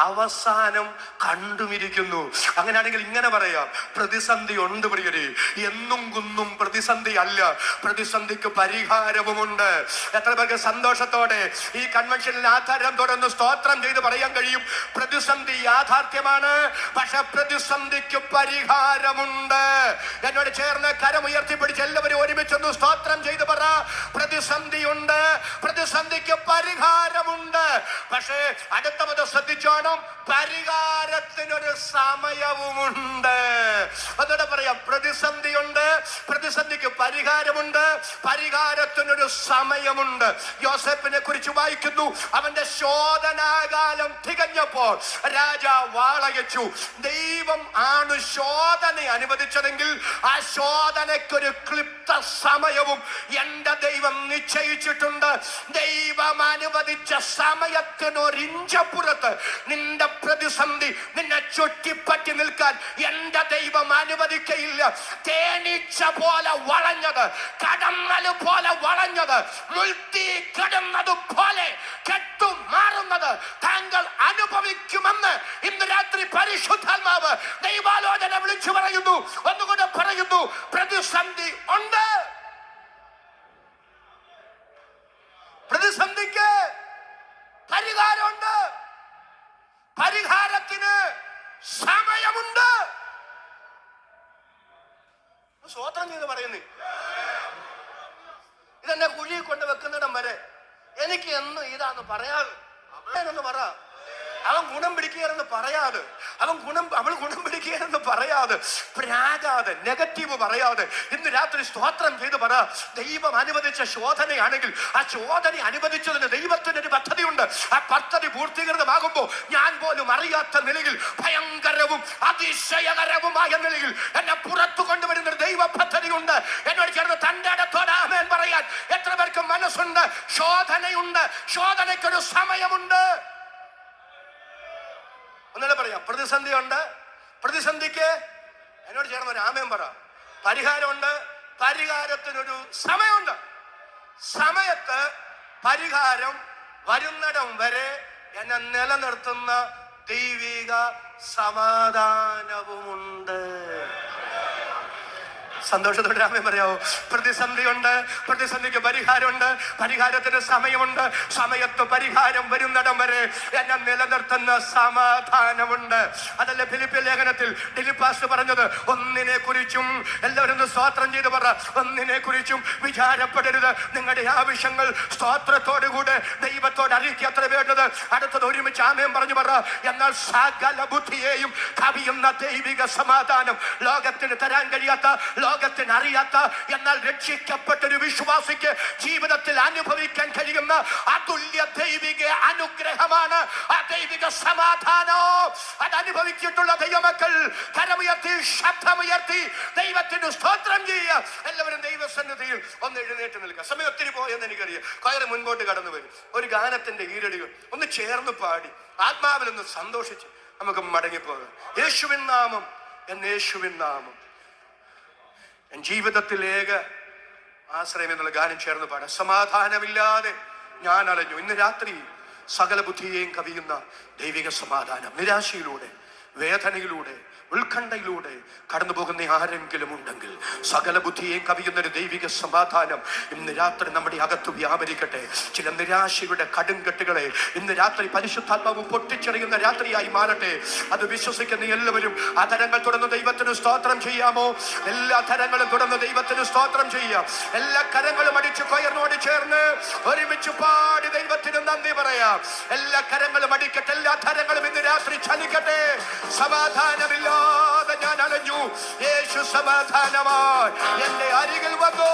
Speaker 3: അവസാനം കണ്ടുമിരിക്കുന്നു. അങ്ങനെയാണെങ്കിൽ ഇങ്ങനെ പറയാം, പ്രതിസന്ധി ഉണ്ട് പ്രിയരെ, എന്നും കുന്നും പ്രതിസന്ധി അല്ല, പ്രതിസന്ധിക്ക് പരിഹാരവുമുണ്ട്. എത്ര പേർക്ക് സന്തോഷത്തോടെ ഈ കൺവെൻഷനിൽ ആധാരം തുടർന്ന് സ്തോത്രം ചെയ്ത് പറയാൻ കഴിയും? പ്രതിസന്ധി യാഥാർത്ഥ്യമാണ്, പക്ഷെ പ്രതിസന്ധിക്ക് പരിഹാരമുണ്ട്. എന്നോട് ചേർന്ന് കരമുയർത്തിപ്പിടിച്ച് എല്ലാവരും ഒരുമിച്ചൊന്ന് സ്തോത്രം ചെയ്ത് പറ. പ്രതിസന്ധിയുണ്ട്, പ്രതിസന്ധിക്ക് പരിഹാരമുണ്ട്. പക്ഷേ അടുത്ത പദം ശ്രദ്ധിച്ചോണം, പരിഹാരത്തിനൊരു സമയവുമുണ്ട്. അതോടെ പറയാം, പ്രതിസന്ധിയുണ്ട്, പ്രതിസന്ധിക്ക് പരിഹാരമുണ്ട്, പരിഹാരത്തിനൊരു സമയമുണ്ട്. യോസേപ്പിനെ കുറിച്ച് വായിക്കുന്നു, അവന്റെ ശോധനാകാലം തികഞ്ഞപ്പോൾ രാജാവ് വാളയച്ചു. ദൈവം ആണ് ശോധന അനുവദിച്ചതെങ്കിൽ ആ ശോധനയ്ക്കൊരു ക്ലിപ്ത സമയവും എന്റെ ദൈവം നിശ്ചയിച്ചിട്ടുണ്ട്. ദൈവം അനുവദിച്ച സമയത്തിനൊരിഞ്ചപ്പുറത്ത് നിന്റെ പ്രതിസന്ധി നിന്നെ ചുറ്റിപ്പറ്റി നിൽക്കാൻ എന്റെ ദൈവം അനുവദിക്കയില്ല. തേനീച്ച പോലെ വളഞ്ഞത്, കടന്നൽ പോലെ വളഞ്ഞത്, മുൾത്തി കിടന്നതുപോലെ കെട്ടുമാറുന്നത് താങ്കൾ അനുഭവിക്കുമെന്ന് ഇന്ന് രാത്രി പരിശുദ്ധാത്മാവ് ദൈവാലോചന വിളിച്ചു പറയുന്നു. ഒന്നുകൂടെ പറയുന്നു, പ്രതിസന്ധി ഉണ്ട്, പ്രതിസന്ധിക്ക് പരിഹാരമുണ്ട്, പരിഹാരത്തിന് സമയമുണ്ട്. സ്വോത്രം ചെയ്ത് പറയുന്നു. ഇതെന്നെ കുഴി കൊണ്ട് വെക്കുന്നിടം വരെ എനിക്ക് എന്നും ഇതാന്ന് പറയാതെ ഒന്ന് പറ. അവൻ ഗുണം പിടിക്കുകയെന്ന് പറയാതെ, അവൾ ഗുണം പിടിക്കുകയെന്ന് പറയാതെ, പ്രാകാതെ, നെഗറ്റീവ് പറയാതെ ഇന്ന് രാത്രി സ്തോത്രം ചെയ്ത് പറ. ദൈവം അനുവദിച്ച ശോധനയാണെങ്കിൽ ആ ശോധന അനുവദിച്ചതിന് ദൈവത്തിനൊരു പദ്ധതിയുണ്ട്. ആ പദ്ധതി പൂർത്തീകൃതമാകുമ്പോ ഞാൻ പോലും അറിയാത്ത നിലയിൽ ഭയങ്കരവും അതിശയകരവുമായ നിലയിൽ എന്നെ പുറത്തു കൊണ്ടുവരുന്ന ഒരു ദൈവ പദ്ധതിയുണ്ട്. എന്നോട് ചേർന്ന് തന്റെ എന്റെ അടുത്തോട് ആമേൻ പറയാൻ എത്ര പേർക്ക് മനസ്സുണ്ട്? ശോധനയുണ്ട്, ശോധനയ്ക്കൊരു സമയമുണ്ട്. ഒന്നുകൂടെ പറയാം, പ്രതിസന്ധിയുണ്ട്, പ്രതിസന്ധിക്ക് എന്നോട് ചേർന്ന് ഒരു ആമേൻ പറ. പരിഹാരമുണ്ട്, പരിഹാരത്തിനൊരു സമയമുണ്ട്. സമയത്ത് പരിഹാരം വരുന്നിടം വരെ എന്നെ നിലനിർത്തുന്ന ദൈവിക സമാധാനവുമുണ്ട്. സന്തോഷത്തോടെ ആമേൻ പറയാവോ? പ്രതിസന്ധിയുണ്ട്, പ്രതിസന്ധിക്ക് പരിഹാരമുണ്ട്, പരിഹാരത്തിന് സമയമുണ്ട്. സമയത്ത് പരിഹാരം വരുന്നിടം വരെ എന്നെ നിലനിർത്തുന്ന സമാധാനമുണ്ട്. അതല്ല ഫിലിപ്പിയ ലേഖനത്തിൽ ഡിലിപ്പാസ് പറഞ്ഞത്? ഒന്നിനെ കുറിച്ചും എല്ലാവരും സ്തോത്രം ചെയ്ത് പറ, ഒന്നിനെ കുറിച്ചും വിചാരപ്പെടരുത്. നിങ്ങളുടെ ആവശ്യങ്ങൾ സ്തോത്രത്തോടുകൂടെ ദൈവത്തോട് അറിയിക്കത്ര വേണ്ടത്. അടുത്തത് ഒരുമിച്ച് ആമേൻ പറഞ്ഞു പറ. എന്നാൽ സകല ബുദ്ധിയെയും കവിയുന്ന ദൈവിക സമാധാനം ലോകത്തിന് തരാൻ കഴിയാത്ത, ലോകത്തിന് അറിയാത്ത, എന്നാൽ രക്ഷിക്കപ്പെട്ടൊരു വിശ്വാസിക്ക് ജീവിതത്തിൽ അനുഭവിക്കാൻ കഴിയുന്ന അതുല്യ ദൈവിക അനുഗ്രഹമാണ് ആ ദൈവിക സമാധാനം. അത് അനുഭവിച്ചിട്ടുള്ള ദൈവമക്കൾ കരമുയർത്തി, ശബ്ദമുയർത്തി ദൈവത്തിന് സ്തോത്രം ചെയ്യുക. എല്ലാവരും ദൈവസന്നിധിയിൽ ഒന്ന് എഴുന്നേറ്റ് നിൽക്കുക. സമയം ഒത്തിരി പോയെന്ന് എനിക്കറിയാം. കയറി മുൻപോട്ട് കടന്നു വരും. ഒരു ഗാനത്തിന്റെ ഈരടികൾ ഒന്ന് ചേർന്ന് പാടി ആത്മാവിലൊന്ന് സന്തോഷിച്ച് നമുക്ക് മടങ്ങിപ്പോകാം. യേശുവിൻ നാമം, എന്ന് യേശുവിൻ നാമം എൻ ജീവിതത്തിൽ ഏക ആശ്രയം എന്നുള്ള ഗാനം ചേർന്ന് പാടാം. സമാധാനമില്ലാതെ ഞാൻ അലഞ്ഞു. ഇന്ന് രാത്രി സകല ബുദ്ധിയെയും കവിയുന്ന ദൈവിക സമാധാനം നിരാശയിലൂടെ, വേദനയിലൂടെ, ഉത്കണ്ഠയിലൂടെ കടന്നു പോകുന്ന ആരെങ്കിലും ഉണ്ടെങ്കിൽ സകല ബുദ്ധിയെയും കവിയുന്ന ഒരു ദൈവിക സമാധാനം ഇന്ന് രാത്രി നമ്മുടെ അകത്ത് വ്യാപരിക്കട്ടെ. ചില നിരാശയുടെ കടുംകെട്ടുകളെ ഇന്ന് രാത്രി പരിശുദ്ധാത്മാവ് പൊട്ടിച്ചെറിയുന്ന രാത്രിയായി മാറട്ടെ. അത് വിശ്വസിക്കുന്ന എല്ലാവരും അധരങ്ങൾ തുറന്ന് ദൈവത്തിന് സ്തോത്രം ചെയ്യാമോ? എല്ലാ അധരങ്ങളും തുറന്ന് ദൈവത്തിന് സ്തോത്രം ചെയ്യാം. എല്ലാ കരങ്ങളും അടിച്ച് കൊയർന്നോട് ചേർന്ന് ഒരുമിച്ച് പാടി ദൈവത്തിന് നന്ദി പറയാം. എല്ലാ കരങ്ങളും അടിക്കട്ടെ, എല്ലാ അധരങ്ങളും ഇന്ന് രാത്രി ചലിക്കട്ടെ. സമാധാനമില്ല ഞാൻ അലഞ്ഞു, യേശു സമാധാനമായി എന്റെ അരികിൽ വന്നു.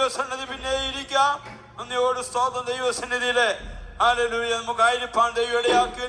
Speaker 7: ദൈവസന്നിധി പിന്നെ ഇരിക്കാം. നന്ദിയോട് സ്തോത്രം ദൈവസന്നിധിയിലെ. ഹല്ലേലൂയ. നമുക്ക് ആയിരിപ്പാൻ ദൈവം ഇടയാക്കി.